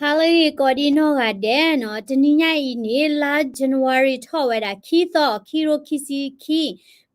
holiday ကော်ဒီနောကတဲ့နော်တနင်္ညဤနေလာ January ထော်ဝဲတာခီတော့ခီရိုခီစီခီ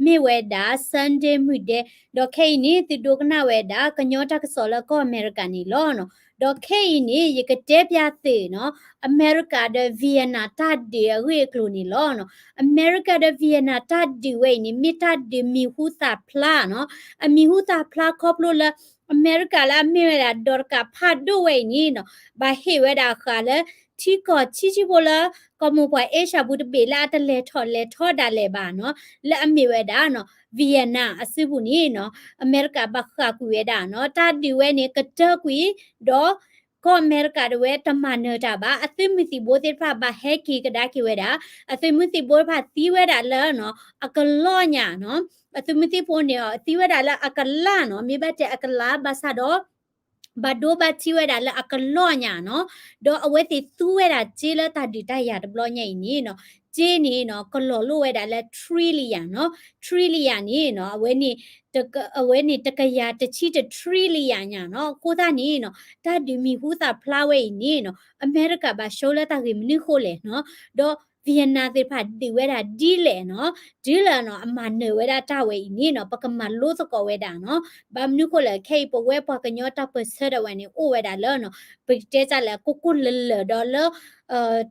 မေဝဲတာ Sunday မှုတဲ့ဒေါ်ခေနေတိဒုကနာဝဲတာကညောတကစောလကောအမေရိကန်နီလောနော်ဒေါ်ခေနေရကတဲ့ပြသေးနော်အမေရိကတဲ့ဗီယက်နာတတ်ဒီဝေကလိုနီလောနော်အမေရိကတဲ့ဗီယက်နာတတ်ဒီဝေနီမီတတ်ဒီမီဟူတာဖလာနော်အမီဟူတာဖလာကောပလိုလာအမေရိကလာမေရာဒေါ်ကဖတ်ဒိုဝေနီနော်ဘာဟေဝဲတာခါလေတီကောချီချီဘလာကမပွားအေရှာဘူးတပေလာတလေထော်ဒါလေပါနော်လက်အမေဝဲတာနော်ဗီယက်နာအစစ်ဘူးနီနော်အမေရိကဘခါကူဝဲတာနော်တာဒီဝဲနေကတကွီတော့ကောအမေရိကတွေတမနတာပါအသိမသိဘိုးတဲ့ဖဘာဟဲကီကဒါကီဝဲတာအသိမသိဘိုးဖသီးဝဲတာလဲနော်အကလောညာနော်အသိမသိဖို့နေသီးဝဲတာလဲအကလာနော်မိဘတဲ့အကလာဘာသာတော့ဘာဒိုဘာချီဝဲတာလဲအကလောညာနော်တော့အဝဲတီသူ့ဝဲတာဂျေလတာဒီတရတဘလောညိနေနော်ဂျေနေနော်ကလောလို့ဝဲတာလဲ trillion နော် trillion နေနော်အဝဲနေတကရတချီတ trillion ညာနော်ကိုသားနေနော်ဒါဒီမီဟူသာဖလာဝဲနေနော်အမေရိကဘာရှိုးလက်တာကြီးမနစ်ခိုလေနော်တော့ဗီယက်နာသေဖတ်ဒီဝဲတာဒီလေနော်ဒီလေနော်အမနေဝဲတာတဝဲနေနော်ပကမလို့စကောဝဲတာနော်ဘာမနုခိုလေခေပဝဲပကညောတာပစရဝဲနေအိုဝဲတာလောနော်ပိတဲကြလေကိုလလဒေါ်လ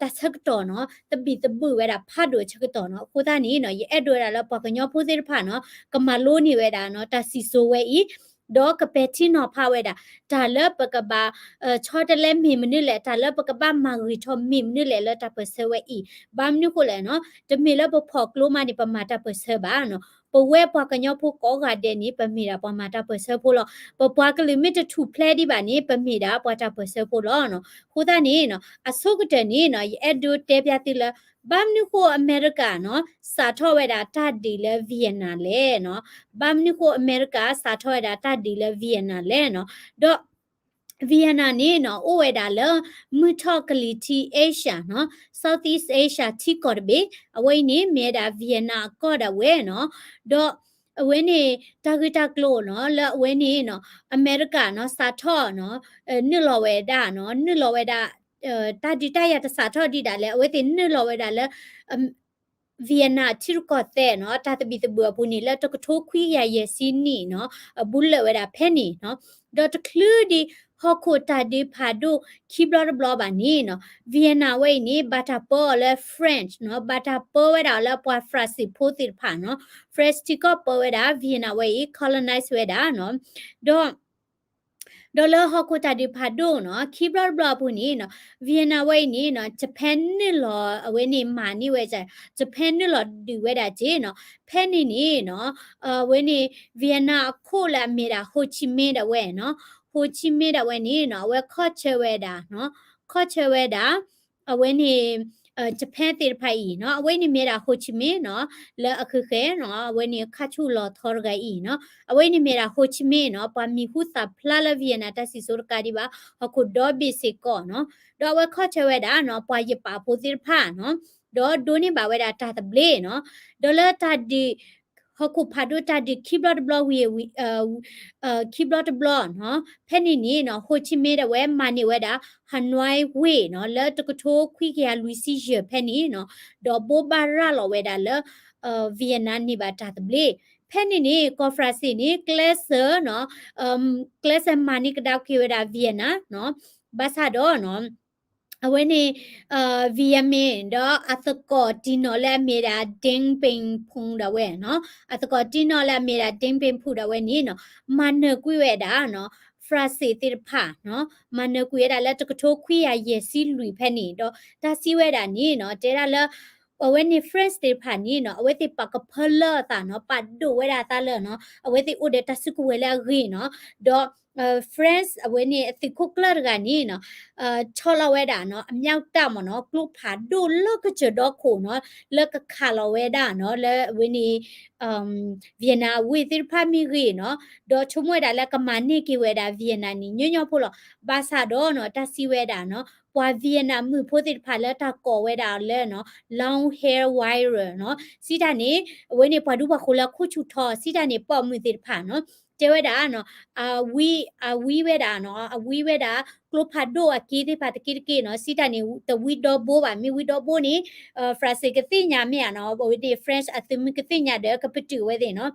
တချက်တော်နော်တပိတပူဝဲတာဖတ်တို့ချက်တော်နော်ကိုသားနေနော်ရဲ့အဲ့တို့ရလောပကညောဖိုးစစ်ဖတ်နော်ကမလို့နေဝဲတာနော်တစီဆိုဝဲဤဒေါ်ကပက်တီနော်ဖဝဲတာဒါလပကဘာချောတလဲမီမနစ်လေဒါလပကဘာမာဂရီထောမီမနစ်လေလတပစဝဲဤဘာမနုခိုလေနော်တမီလပဖောကလိုမနေပမာတပစဘာနော်ပဝဲပကညောဖို့ကောကတဲ့နေပမီတာပမာတပစဖို့လောပပွားကလီမီတထူဖလဲဒီပါနေပမီတာပွားတပစဖို့လောနော်ခိုးသားနေနော်အဆုကတဲ့နေနော်အဲ့ဒိုတဲပြတိလဘာမနုခိုအမေရိကနော်စာထောဝဲတာတဒီလေဗီယက်နာလေနော်ဘာမနုခိုအမေရိကစာထောဝဲတာတဒီလေဗီယက်နာလေနော်တော့ဗီယက်နာနေနော်အိုဝဲတာလမူထောက်ကလီတီအေရှာနော် Southeast Asia တီကော်ဘေအဝိနေမဲတာဗီယက်နာကော့ဒဝဲနော်တော့အဝဲနေတာဂီတာကလိုနော်လအဝဲနေနော်အမေရိကနော်စာထော့နော်နှစ်လော်ဝဲတာနော်နှစ်လော်ဝဲတာတာဒီတရတစာထော့ဒီတာလဲအဝဲတင်နှစ်လော်ဝဲတာလဲဗီယက်နာချီရကော့တဲ့နော်တာတပီတဘူပူနီလက်တကထိုးခွေးရရဲ့စီနီနော်ဘူးလဝဲတာဖဲနီနော်ဒေါ်တကလူဒီဟောခိုတာဒီဖာဒိုခီဘလဘလဘာနီနော်ဗီယက်နာဝဲနီဘာတာပေါ်လဲ French နော်ဘာတာပေါ်ဝဲတာလဲပွာဖရစီဖိုတိဖာနော် French တီကောပေါ်ဝဲတာဗီယက်နာဝဲ colonize ဝဲတာနော်ဒေါ်လာဟောကိုတာဒီဖာဒိုနော်ခီဘလဘလပူနီနော်ဗီယက်နာဝဲနီနော်ဂျပန်နီလောအဝဲနီမာနီဝဲကြဂျပန်နီလောဒီဝဲတာဂျေနော်ဖဲနီနီနော်ဝဲနီဗီယက်နာခိုလာမီတာဟိုချီမင်းတဝဲနော်ဟိုချီမင်းတဝဲနီနော်ဝဲခော့ချဲဝဲတာနော်ခော့ချဲဝဲတာအဝဲနီဂျပန်တေဖိုင်နော်အဝဲနီမီတာဟိုချီမင်းနော်လဲအခုခဲနော်အဝဲနီခါချူလောထော်ဂိုင်နော်အဝဲနီမီတာဟိုချီမင်းနော်ပါမီဟူစာဖလာလဗီယနာတစီဆိုရကာဒီပါအခုဒေါ်ဘီစီကောနော်ဒေါ်ဝဲခော့ချဲဝဲတာနော်ပွာရပါပိုစီဖာနော်ဒေါ်ဒိုနီပါဝဲတာတာတဘလေနော်ဒေါ်လာတာဒီဟခုဖာဒိုတာဒီခီဘလတ်ဘလဝီခီဘလတ်ဘလနော်ဖဲနီနီနော်ဟိုချီမေတဲ့ဝဲမာနီဝဲတာဟန်ဝိုင်ဝေနော်လက်တကထိုးခွိကရလူစီရဖဲနီနော်ဒေါ်ဘိုဘာရာလောဝဲတာလဗီယက်နာနီဘာတာတဘလေဖဲနီနီကော်ဖရာစီနီကလဆာနော်ကလဆာမာနီကတောက်ခေဝဲတာဗီယက်နာနော်ဘာသာတော့နော်အဝဲနေဗီယမင်တော့အသကောတီနော်လဲမေတာဒင်းပင်ဖုန်တော့ဝဲနော်အသကောတီနော်လဲမေတာဒင်းပင်ဖူတော့ဝဲနီနော်မနကွေဝဲတာနော်ဖရာစီတိဖာနော်မနကွေတာလဲတကထိုးခွေရရဲ့စီလူဖက်နေတော့ဒါစီဝဲတာနီနော်တဲတာလဲအဝဲနေ fresh တေဖာနီနော်အဝဲတိပကဖလာတာနော်ပတ်ဒိုဝဲတာတာလဲနော်အဝဲတိဥဒေတစကူဝဲလာဂီနော်တော့friends အဝဲနေအတိခုကလကနီနော်ချောလဝဲတာနော်အမြောက်တမနော်ကလုဖာဒိုလကချတော့ခုနော်လကခါလဝဲတာနော်လဲဝင်းနီဗီယက်နာဝေတိဖာမီရီနော်တော့ချုံဝဲတာလကမနိကီဝဲတာဗီယက်နာနီညညဖို့လို့ဘာသာတော့နော်တစီဝဲတာနော်ပွာဗီယက်နာမှုဖိုတိဖာလက်တာကော်ဝဲတာလဲနော် long hair wire နော်စီတာနေဝဲနေပွာဒူဘခိုလခုချူထောစီတာနေပေါ့မှုတိဖာနော် เจเวดาเนาะวีเวดาเนาะวีเวดากลุพัดโดอะกีที่พัดกีเนาะสิตานี่ตวีดอโบว่ามีวีดอโบนี่ฟราเซกติญาเมียเนาะบ่ดีเฟรนช์อะติมิกติญาเดกะปติเวเดเนาะ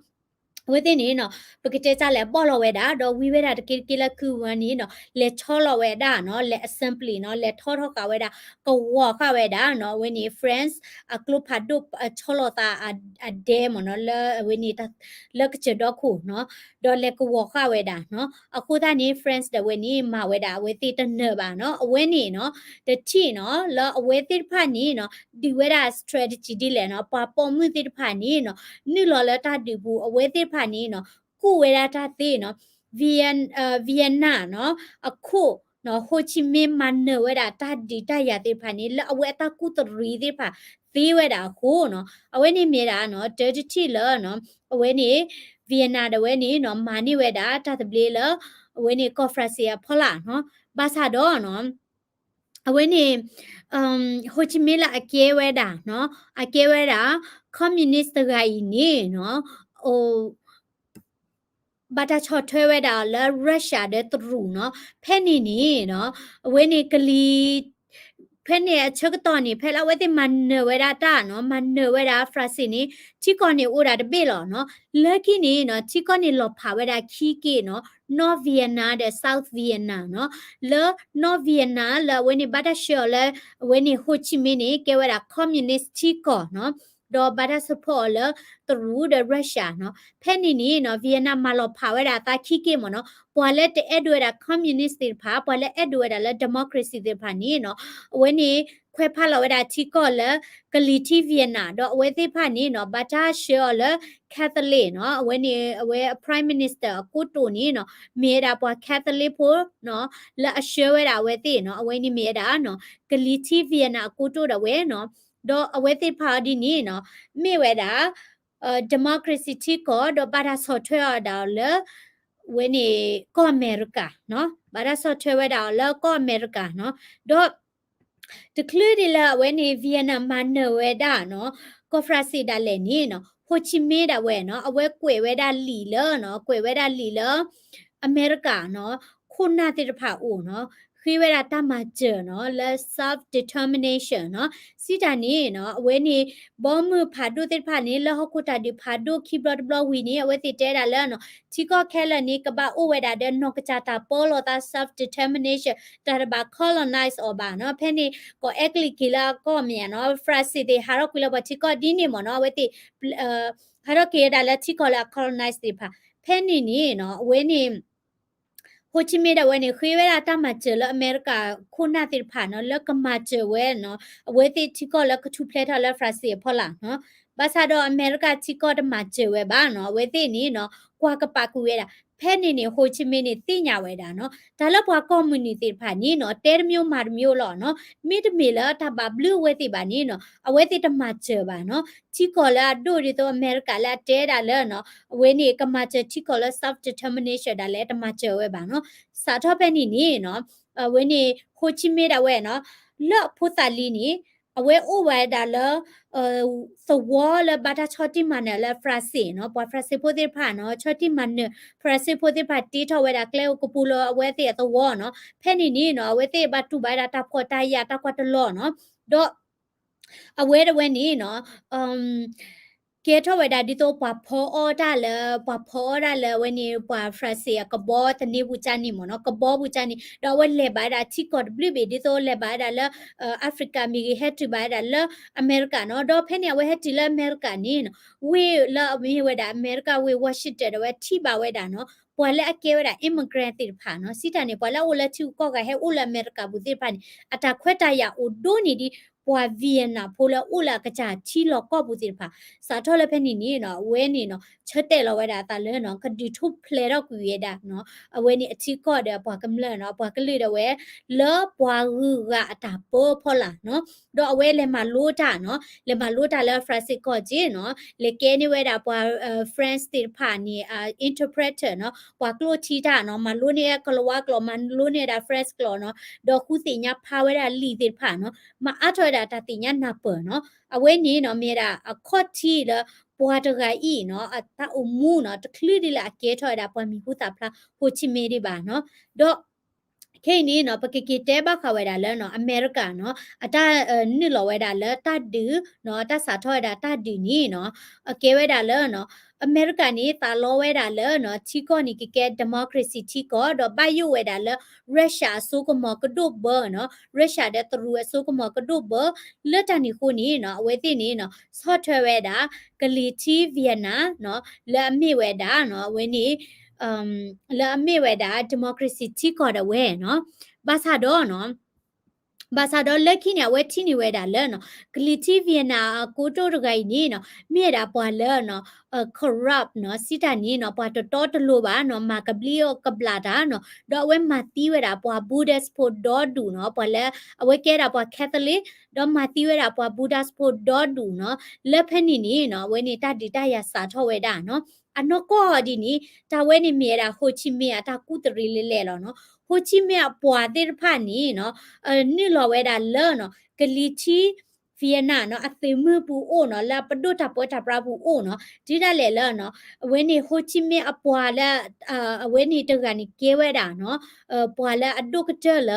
within no porque cha le bolo weda do we weda ki la ku wani no le cholo weda no le assembly no le tho ka weda ko wa ka weda no when ni friends a club hadu cholo ta a demo no le when ni ta le ke do ku no do le ko wa ka weda no aku ta ni friends the when ni ma weda we ti ta ne ba no when ni no the ti no le we ti pha ni no di weda strategy di le no pa po mu ti pha ni no ni lo le ta di bu we tiพานี้เนาะกูเวลาตาตีเนาะเวียนนาเนาะအခုเนาะโฮชิมินห์มันเนเวดาตาดีตายาติพานี้แล้วเอาไว้ตากูตรีติพาตีเวดาคูเนาะเอาไว้นี่เมดาเนาะเดดทีเลเนาะเอาไว้นี่เวียนนาเดเว้นี่เนาะมานี่เวดาตาตะเบลเลเอาไว้นี่กอฟราเซียพอละเนาะบาซาดอเนาะเอาไว้นี่โฮชิมินห์ละอเกเวดาเนาะอเกเวดาคอมมิวนิสต์ไกนี่เนาะโอบัตรชอตเทเวดาและรัสเซียเดตรูเนาะเพนนี่เนาะเวนิกลีเพนเนี่ยเชกตอนนี้เพลาเวติมันเนเวดาตาเนาะมันเนเวดาฟราซินีที่ก่อนนี่อุราดเบลเนาะเลิกินี่เนาะที่ก่อนนี่หลบพาเวดาคีเกเนาะนอร์เวียนาเดเซาท์เวียนาเนาะเลนอร์เวียนาเลเวนิบัตรเชอเลเวนิโฮชิมินีเกเวดาคอมมิวนิสต์ที่ก่อนเนาะดอบัตรสปอร์เลตรูเดรัสเซียเนาะเพนนี่เนาะเวียนามาหลบพาเวดาตาคีเกมเนาะปอเลตเอ็ดเวดาคอมมิวนิสต์ติพาปอเลเอ็ดเวดาเลเดโมคราซีติพานี่เนาะเวนิခွဲဖလာဝဒတီကောလကလီတီဗီယနာတော့အဝဲသိဖာနီနော်ဘာတာရှောလကက်သလစ်နော်အဝဲနေအဝဲ prime minister ကိုတိုနီနော်မေဒါပွားကက်သလစ်ဖို့နော်လအရှေဝဲတာဝဲသိနော်အဝဲနေမေဒါနော်ကလီတီဗီယနာကိုတိုတော့ဝဲနော်တော့အဝဲသိဖာဒီနီနော်မေဝဲတာdemocracy တီကောတော့ဘာသာဆော့ထွဲရတာလဝဲနေကောအမေရိကနော်ဘာသာဆော့ထွဲဝဲတာလကောအမေရိကနော်တော့တကလူဒီလာဝဲနေဗီယက်နမ်မန်နဝဲဒါနော်ကောဖရာစီဒါလဲနေနော်ဟိုချီမေဒါဝဲနော်အဝဲကွေဝဲဒါလီလနော်ကွေဝဲဒါလီလအမေရိကနော်ခုနာတိတဖာအိုနော်ခိဝဲဒါတမကျနော် le self determination နော်စီတာနေနော်အဝဲနေဘောမဖာဒိုတိဖာနေလဟခုတာဒီဖာဒိုခိဘရဒဘလဝီနေအဝဲတိတဲဒါလဲနော်ချီကောခဲလနေကဘာအိုဝဲဒါတဲ့နော်ကချတာပေါ်လောတာ self determination တာဘာ colonize အော်ဘာနော်ဖဲနေကိုအက်ကလီကီလာကောမြန်နော် phrase တွေဟာရောကွလဘချီကောဒီနေမနော်ဝဲတိဟာရောကေဒါလဲချီကောလာ colonize တွေဖာဖဲနေနေနော်အဝဲနေโฮจิมินห์da wene khwela ta ma che la america khuna tir pha no la kama che we no we ti chiko la kchu phle tha la phrase phola no ba sa do america chiko da ma che we ba no we ti ni no kwa ka pa ku we da ဖဲနေနေဟိုချီမင်းနေတိညာဝဲတာနော်ဒါလည်းဘွာကွန်မြူနီတီဖာနီနော်တဲမျိုးမာမျိုးလောနော်မိတမီလာတဘာဘလူးဝဲတိပါနီနော်အဝဲတိတမချေပါနော်ချီကောလာဒိုရီတော့အမေရိကလာတဲတာလဲနော်အဝဲနေကမချေချီကောလာ self determination ဒါလဲတမချေဝဲပါနော်စာတော့ဖဲနေနေနော်အဝဲနေဟိုချီမင်းတာဝဲနော်လော့ဖုသလီနီအဝဲအိုဝဲဒါလသဝလဘာတာချောတိမနလဖရာစီနော်ပွာဖရာစီပိုတိဖာနော်ချောတိမနဖရာစီပိုတိဖာတီထောဝဲဒါကလဲကိုပူလောအဝဲတိသဝနော်ဖဲနေနေနော်အဝဲတိဘတ်တူဘိုင်ဒါတာဖော်တာရတာကွာတလောနော်တော့အဝဲတဝဲနေနော်ကေထောဝဲဒါဒီတော့ပွာဖောအော်ဒါလပွာဖောဒါလဝဲနေပွာဖရာစီကဘောတနေဘူးချာနီမနော်ကဘောဘူးချာနီတော့ဝဲလေဘာဒါချီကော့ဘလီဘီဒီတော့လေဘာဒါလအာဖရိကမီဟက်တူဘာဒါလအမေရိကနော်တော့ဖဲနေဝဲဟက်တီလအမေရိကနီနော်ဝေလာမီဝဲဒါအမေရိကဝေဝါရှင်တန်ဝဲတီပါဝဲဒါနော်ပွာလဲအကဲဝဲဒါ immigrant တိဖာနော်စီတာနေပွာလဲအိုလဲချူကော့ကဟဲအိုလဲအမေရိကဘူးတိဖာနေအတာခွဲတာရအိုဒိုနီဒီပွာဗီယက်နာဖိုလာအိုလာကကြချီလောကော့ဘူးတိဖာစာထောလဲဖဲနေနေနော်ဝဲနေနော်ချက်တဲ့လောဝဲဒါတာလဲနော်ကဒီထုဖလေတော့ကူရဒါနော်အဝဲနေအချီကော့တဲ့ပွာကမလဲနော်ပွာကလေးတော့ဝဲလောပွာဟူကအတာပိုးဖောလာနော်တော့အဝဲလဲမှာလို့တာနော်လဲမှာလို့တာလဲ phrase ကော့ဂျင်းနော်လေကဲနေဝဲဒါပွာ friends တိဖာနေ interpreter နော်ပွာကလို့ချီတာနော်မှာလို့နေကလောဝကလောမှာလို့နေတာ phrase ကလောနော်တော့ခုစီညာဖာဝဲဒါလီတိဖာနော်မှာအထော်ဒါတာတိညာနာပေါ်နော်အဝဲနေနော်မြေတာအခေါ်တီလ ပွားတကဤနော်အတာအမှုနော်တကလူဒီလာကေထော်ဒါပွားမီခုတာဖလာဟိုချီမေဒီပါနော်တော့ခေနီနော်ပကကေတဲဘခဝဲဒါလဲနော်အမေရိကနော်အတာနိလောဝဲဒါလဲတတ်ဒူနော်တတ်စာထော်ဒါတတ်ဒူနီနော်အကေဝဲဒါလဲနော်အမေရိကန်နေတာလောဝဲတာလဲနော်ချီကောနီကကဲဒီမိုကရေစီချီကောတော့ဘယွဝဲတာလဲရုရှားဆိုကမကဒုဘနော်ရုရှားတဲ့သူရဆိုကမကဒုဘလက်တနီခုနီနော်အဝဲတိနီနော်ဆော့ထွဲဝဲတာဂလီတီဗီယက်နာနော်လက်အမိဝဲတာနော်ဝဲနီလာအမိဝဲတာဒီမိုကရေစီချီကောတဲ့ဝဲနော်ဘာသာတော့နော်ဘာသာတော့လက်ခိနေဝဲတီနေဝဲတာလဲနော်ဂလီတီဗီယက်နာကိုတိုတဂိုင်နီနော်မြေတာပွာလဲနော်corrupt နော်စီတာနီနော်ပွာတော်တလို့ပါနော်မာကပလီယကပလာတာနော်တော့ဝဲမာတီဝဲတာပွာဘူဒတ်ဖို့ဒေါ်ဒူနော်ပွာလဲအဝဲကဲတာပွာကက်သလစ်တော့မာတီဝဲတာပွာဘူဒတ်ဖို့ဒေါ်ဒူနော်လက်ဖက်နီနီနော်ဝဲနေတာဒီတရစာထောဝဲတာနော်အနောကောဒီနီတာဝဲနေမြေတာဟိုချီမြေတာကုတရီလေးလဲလောနော်ဟိုချီမြေပွာတဲ့ဖာနီနော်နိလောဝဲတာလဲနော်ဂလီချီဗီယက်နာနော်အသိမှုပူအိုနော်လာပဒုတာပေါ်တာပရာပူအိုနော်ဒီဒါလေလဲနော်အဝဲနေဟိုချီမြေအပွာလာအဝဲနေတကနေကဲဝဲတာနော်ပွာလာအဒုကတလ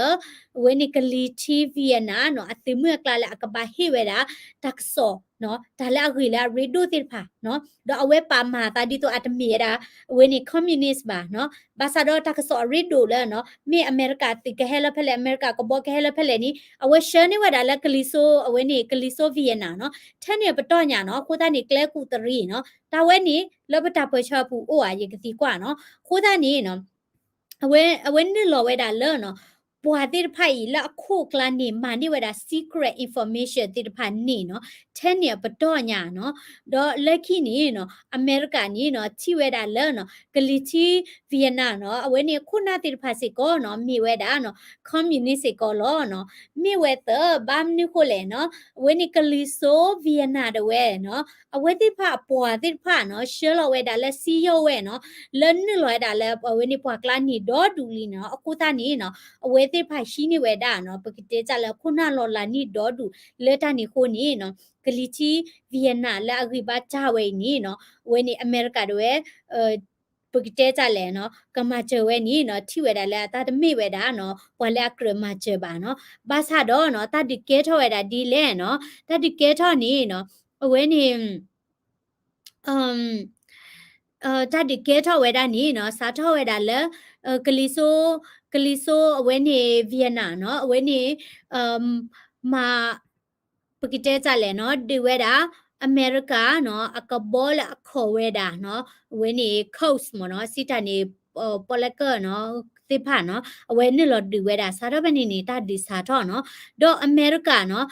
အဝဲနေဂလီချီဗီယက်နာနော်အသိမှုကလာလာအကဘာဟိဝဲတာတက်ဆောနော်ဒါလည်းအခုလာရီဒိုတိဖာနော်တော့အဝဲပါမာတာဒီတော့အတမီရာအဝဲနေ communist ပါနော်ဘာသာတော့တက်ဆောရီဒိုလဲနော်မြေအမေရိကတိကဟဲလဖလဲအမေရိကကဘောကဟဲလဖလဲနီအဝဲရှယ်နေဝဒါလည်းကလီဆိုအဝဲနေကလီဆိုဗီယက်နာနော်ထက်နေပတော့ညာနော်ခိုးသားနေကလဲကူတရီနော်တာဝဲနေလောပတာပွဲချပူအိုအာရေကတိကွာနော်ခိုးသားနေနော်အဝဲနေလောဝဲတာလဲနော်ပွာတိဖိုင်လာခုကလာနေမာနေဝဒါ secret information တိဖာနေနော်ထဲနေပတော့ညာနော်တော့လက်ခိနေနော်အမေရိကန်နေနော်ချီဝဲတာလဲနော်ဂလီချီဗီယက်နာနော်အဝဲနေခုနာတိဖာစီကောနော်မြေဝဲတာနော် communist စီကောလောနော်မြေဝဲတဘာမနိခိုလေနော်အဝဲနေဂလီဆိုဗီယက်နာတဝဲနော်အဝဲတိဖာပွာတိဖာနော်ရှဲလောဝဲတာလဲစီယောဝဲနော်လဲနိလောဝဲတာလဲအဝဲနေပွာကလာနေတော့ဒူလီနော်အခုသားနေနော်အဝဲတိဖာရှိနေဝဲတာနော်ပကတေကြလဲခုနာလောလာနေတော့ဒူလက်တနေခိုနေနော်ဂလီချီဗီယက်နာလာအဂိပါချဝဲနေနော်ဝဲနေအမေရိကတွေပကတဲကြလဲနော်ကမချဝဲနေနော်ထိဝဲတာလဲတာတမိဝဲတာနော်ဘွာလဲကရမချပါနော်ဘာသာတော့နော်တတိကဲထောဝဲတာဒီလဲနော်တတိကဲထောနေနော်အဝဲနေတတိကဲထောဝဲတာနေနော်စာထောဝဲတာလဲကလီဆိုအဝဲနေဗီယက်နာနော်အဝဲနေမာပကတဲကြလဲနော်ဒီဝဲတာအမေရိကနော်အကဘောလအခေါ်ဝဲတာနော်ဝဲနေ coast မနော်စီတာနေပေါ်လကနော်တိဖာနော်အဝဲနေလော်ဒီဝဲတာစာတော့ဘနေနေတာဒီစာတော့နော်တော့အမေရိကနော်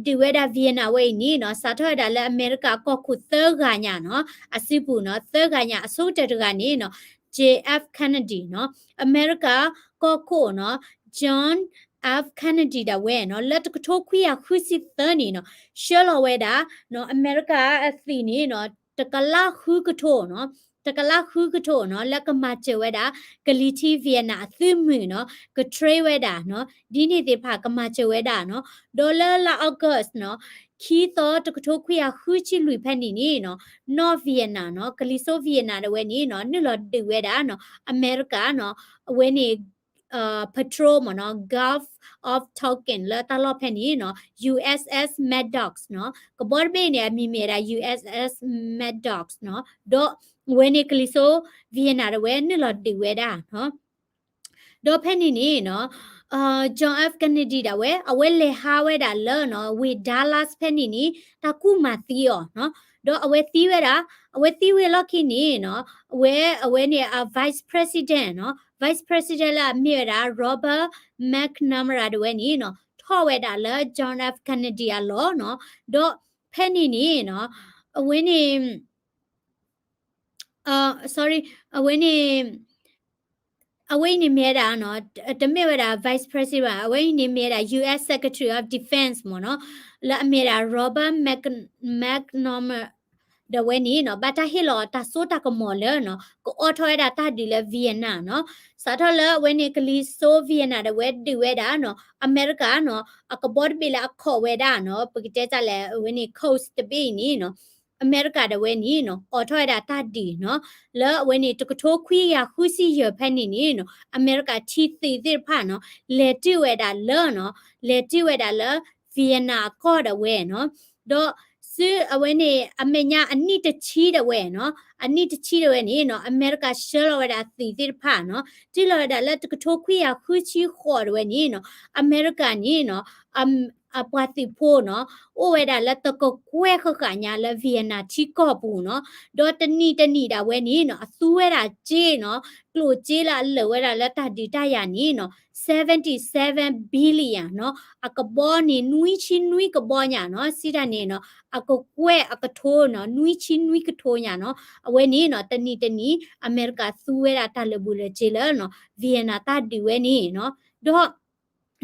ဒီဝဲတာဗီယက်နာဝဲနီနော်စာတော့ဒါလဲအမေရိကကောခုသဲကညာနော်အစိပူနော်သဲကညာအစိုးတက်တကနေနော် JF Kennedy နော်အမေရိကကောခုနော် John F Kennedy da we no let to talk ya khusi thani no shelo we da no America athi ni no takala khu kutho no takala khu kutho no lakama che we da galiti Vienna athi mu no ka tray we da no di ni te pha kama che we da no dollar la august no ခီတော့တကထိုခွေခူချီလူဖက်နေနေနော်နော့ဗီယက်နာနော်ဂလီဆိုဗီယက်နာတဝဲနေနော်နိလော်တူဝဲတာနော်အမေရိကနော်အဝဲနေpatrol မနော် Gulf of Tonkin လာတလောဖက်နေနော် USS Maddox နော်ကဘော်ဘေးနေအမီမေရာ USS Maddox နော်တော့ဝဲနေဂလီဆိုဗီယက်နာတဝဲနိလော်တူဝဲတာနော်တော့ဖက်နေနေနော်John F Kennedy da we awele ha we da le no we Dallas penny ni ta ku ma ti yo no do awe ti we da awe ti we lo ki ni no awe ni vice president no vice president la mi da Robert McNamara da we ni no tho we da le John F Kennedy a lo no do penny ni no awe ni sorry awe ni away ni mera no temera vice president away ni mera US secretary of defense mo no la mera Robert McNamara the way ni no bata hilo ta so ta ko mo le no ko otho da ta di le Vienna no sa tho le when ni kli so Vienna the way di we da no America no akabor bi la kho we da no pagite cha le when ni coast to be ni no อเมริกาเดเวนี่เนาะออทอยดาตาดีเนาะแล้วเวนี่ตกโทคุยยาคุซีเยแพนี่นี่เนาะอเมริกาทีตีติพาเนาะเลติเวดาเลเนาะเลติเวดาเลวียนาก็เดเวเนาะดอซื้อเอาไว้นี่อเมญาอันนี้จะชี้เดเวเนาะอันนี้จะชี้เดเวนี่เนาะอเมริกาเชลเวดาตีติพาเนาะที่เราได้แล้วตกโทคุยยาคุซีขอเดเวนี่เนาะอเมริกานี่เนาะอปาติโพเนาะโอเวดาละตะกะกวยขะกะญาละเวียนาทิกอปูเนาะดอตนีดาเวนี่เนาะอสุเวดาเจเนาะกลูเจละเลเวดาละตาดิตายานี่เนาะ77 billion เนาะอะกะบอนี่นุยชินุยกะบอญาเนาะซิดานี่เนาะอะกะกวยอะกะโทเนาะนุยชินุยกะโทญาเนาะอเวนี่เนาะตนีอเมริกาสุเวดาตาเลบุเลเจละเนาะเวียนาตาดิเวนี่เนาะดอ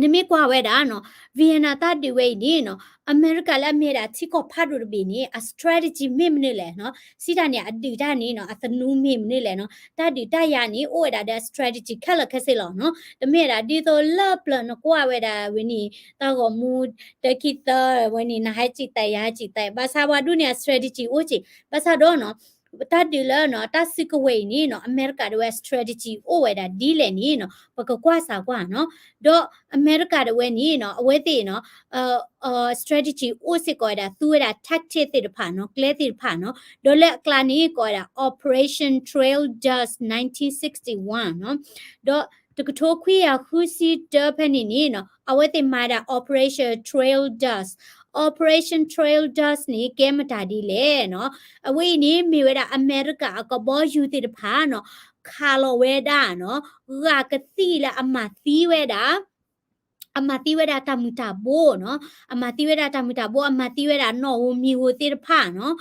နမေကွာဝဲတာနော်ဗီယနာတာဒီဝဲနေနော်အမေရိကလည်းမြေတာချိကောဖတ်လို့ဘီနေအ strategy မိမနေလေနော်စီတာနေအဒီတာနေနော်အသနူးမိမနေလေနော်တာဒီတာယာနေအိုဝဲတာတဲ့ strategy ခက်လက်ခက်စစ်လောနော်တမေတာဒီတော့လပ်လနော်ကွာဝဲတာဝင်းနေတာကောမူတခိတဝင်းနေနာဟချိတယာချိတဘာသာဝဒုနေ strategy အိုချိဘာသာတော့နော်တာဒီလနော်တာစစ်ကဝဲနေနော်အမေရိကရဲ့ strategy အိုဝဲတာဒီလေနေနော်ပကကွာစာကွာနော်တော့အမေရိကရဲ့ဝဲနေနော်အဝဲသေးနော်strategy အိုစစ်ကောတာသူရတာ tactic တဲ့ဖာနော် clear တဲ့ဖာနော်ဒေါ်လက်ကလာနေကောတာ operation trail dust 1961နော်တော့တကထိုခွေရခူစီတဖက်နေနေနော်အဝဲသေးမာတာ operation trail dust operation trail dust นี่แกมตาดีလေเนาะအဝေးนี่มีเวลาอเมริกากบอยู่ติดผาเนาะคาโลเวดาเนาะรากะตีละอมาตีเวดาအမတိဝဒတာမူတာဘိုနော်အမတိဝဒတာမူတာဘိုအမတိဝဒနော်ဝမီဝတိဖာနော်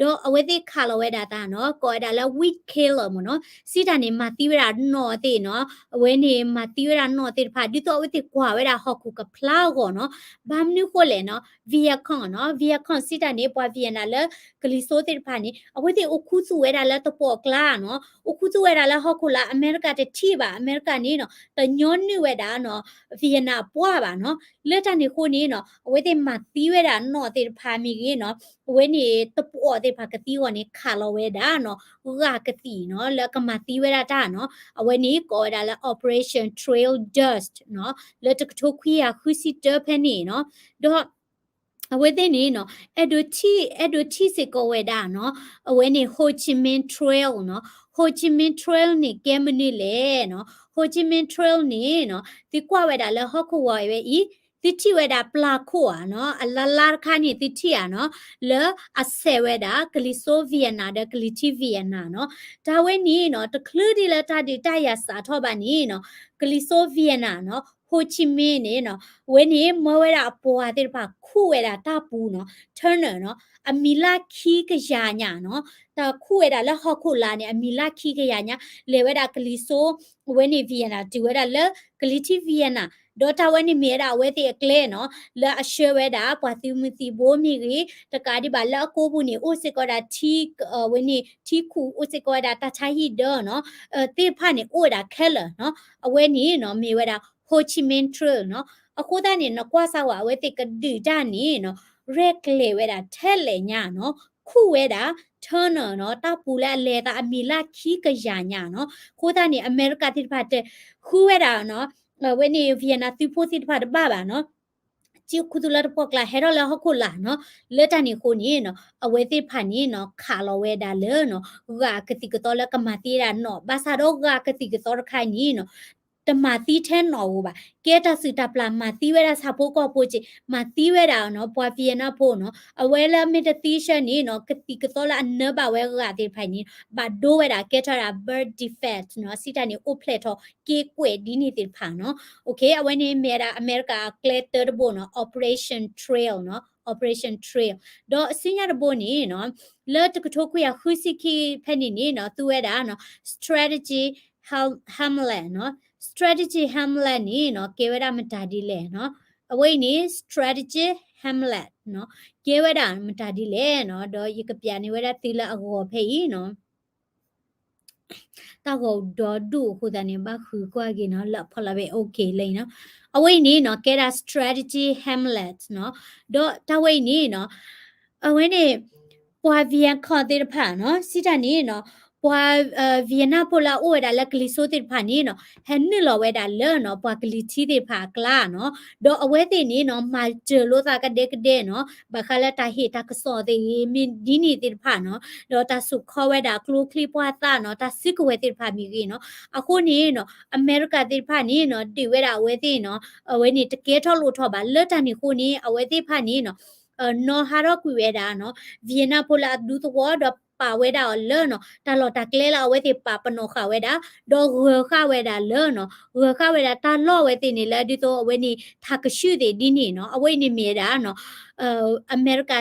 တော့အဝေတိခါလဝဒတာနော်ကောဒါလာဝီကေလမနော်စီတာနေမတိဝဒနော်တေနော်အဝဲနေမတိဝဒနော်တေဖာဒီတော့အဝေတိကွာဝဒဟောက်ခုကဖလာကောနော်ဘာမနုခိုလေနော်ဗီယခွန်နော်ဗီယခွန်စီတာနေပွားဗီယနာလကလီဆိုတေဖာနေအဝေတိအခုစုဝဒလာတပေါ်ကလာနော်အခုစုဝဒလာဟောက်ခုလာအမေရိကတတိပါအမေရိကနေနော်တညွန်နုဝဒနော်ဗီယနာပွားပါနော်လက်တနေခုနေနော်အဝေးတဲ့မသီးဝဲတာနော်တဲ့ဖာမီကြီးနော်အဝေးနေတပေါ်တဲ့ဖာကတိဝနေခါလဝဲတာနော်ရာကတိနော်လက်ကမသီးဝဲတာနော်အဝေးနေကောဒါလာ operation trail dust နော်လက်တကထုတ်ခွေရခူစီတဖက်နေနော်တော့အဝေးတဲ့နေနော်အဒိုတီစကောဝဲတာနော်အဝေးနေ Ho Chi Minh Trail နော် Ho Chi Minh Trail နေကဲမနေလေနော် Ho Chi Minh Trail နေနော်ဒီကွာဝဲတာလဲဟောက်ခွာဝဲဤတိတိဝဲတာပလာခိုอ่ะเนาะအလာလာခါနေတိတိอ่ะเนาะလဲအဆဲဝဲတာဂလီဆိုဗီယနာတဲ့ဂလီတီဗီယနာเนาะဒါဝဲနေเนาะတကလူဒီလက်တာဒီတရစာထောပါနေเนาะဂလီဆိုဗီယနာเนาะဟိုချီမင်းနေเนาะဝဲနေမဝဲတာအပေါ်အတဲ့ပါခုဝဲတာတပူเนาะ turner เนาะအမီလာခီကရညာเนาะတခုဝဲတာလက်ဟောက်ခုလာနေအမီလာခီကရညာလေဝဲတာဂလီဆိုဝဲနေဗီယနာဒီဝဲတာလဲဂလီတီဗီယနာဒေါ်တာဝဲနေမြေတာဝဲတဲ့ကလဲနော်လာအရှဲဝဲတာပွာတိမတီဘိုးမီကြီးတကားဒီပါလာကိုဘူးနေအိုစစ်ကောတာတီဝဲနေတီခုအိုစစ်ကောတာတချာဟီဒေါ်နော်တေဖာနေအိုတာခဲလနော်အဝဲနေနော်မြေဝဲတာဟိုချီမင်းထရယ်နော်အခုတည်းနေနော်ကွာဆောက်ဝဲတဲ့ကဒီတာနေနော်ရက်လေဝဲတာထဲလေညာနော်ခုဝဲတာ turner เนาะตาปูและเลตาอมีลาคีกะยาญาเนาะโคตานี่อเมริกาติพาเตคูเวดาเนาะเวนี่เวียนาติโพติพาบ้าบาเนาะจิคุตุลาปอกลาเฮรอลาฮคุลาเนาะเลตานี่โคนี่เนาะอเวติพานี่เนาะคาลเวดาเลเนาะกากติกตอละกะมาติราเนาะบาซาโดกากติกตอรคานี่เนาะတမတီးထဲနော်ဘူးပါကဲတာစီတာပလာမတီးဝဲတာစာဖို့ကောပိုချီမတီးဝဲတာနော်ပွာဗီယနာဖို့နော်အဝဲလာမီတတီးရှနီနော်ကတိကတော်လာအနဘဝဲကတဲ့ဖိုင်နီဘာဒိုဝဲတာကဲတာ bird defect နော်စီတာနီအိုပလက်တော့ကေကွဲဒီနေတဲ့ဖာနော်โอเคအဝဲနေမေရာအမေရိကကလက်တာဘိုနော် operation trail နော် operation trail တော့အစင်းရတဲ့ဘိုနေနော်လဲတကထိုးခွေခူစီခီဖက်နေနော်သူဝဲတာနော် strategy hamlet နော်strategy hamlet นี่เนาะเกวดามตาดีแลเนาะအဝိနေ strategy hamlet เนาะเกวดามตาดีแลเนาะดอยกะပြနေဝဒတိလအကောဖေးเนาะတာကိုဒေါ်ဒူခုတနေဘခုကွာကေเนาะလဖလာပဲ okay လေเนาะအဝိနေเนาะကဲတာ strategy hamlet เนาะဒေါ်တဝိနေเนาะအဝိနေ ပွာဗီယန်ခေါ်တဲ့ဖာနော်စီတနီနော်ပွာဗီယနာပိုလာအိုဒါလကလီဆိုတဲ့ဖာနီနော်ဟန်နီလောဝဲဒါလဲနော်ပွာကလီချီတဲ့ဖာကလာနော်ဒေါ်အဝဲတဲ့နီနော်မာဂျလိုသာကတဲ့နော်ဘခလာတာဟီတာကစောတဲ့မင်းဒီနေတဲ့ဖာနော်ဒေါ်တာဆုခေါ်ဝဲဒါကလိုကလီပွာတာနော်တာစစ်ကဝဲတဲ့ဖာမီကြီးနော်အခုနီနော်အမေရိကတဲ့ဖာနီနော်တီဝဲဒါဝဲတဲ့နော်အဝဲနီတကယ်ထောက်လို့ထောက်ပါလက်တန်နီခုနီအဝဲတဲ့ဖာနီနော်နော်ဟာတော့ကွေဝဲတာနော်ဗီယနာပိုလာဒူတော့တော့ပါဝဲတာလဲနော်တာလော်တာကလဲလာဝဲတိပါပနောခဝဲတာဒေါ်ရခဝဲတာလဲနော်ရခဝဲတာတာလော့ဝဲတိနေလဲဒီတော့အဝဲနေထာကရှုတဲ့ဒီနေနော်အဝဲနေမြေတာနော်အမေရိက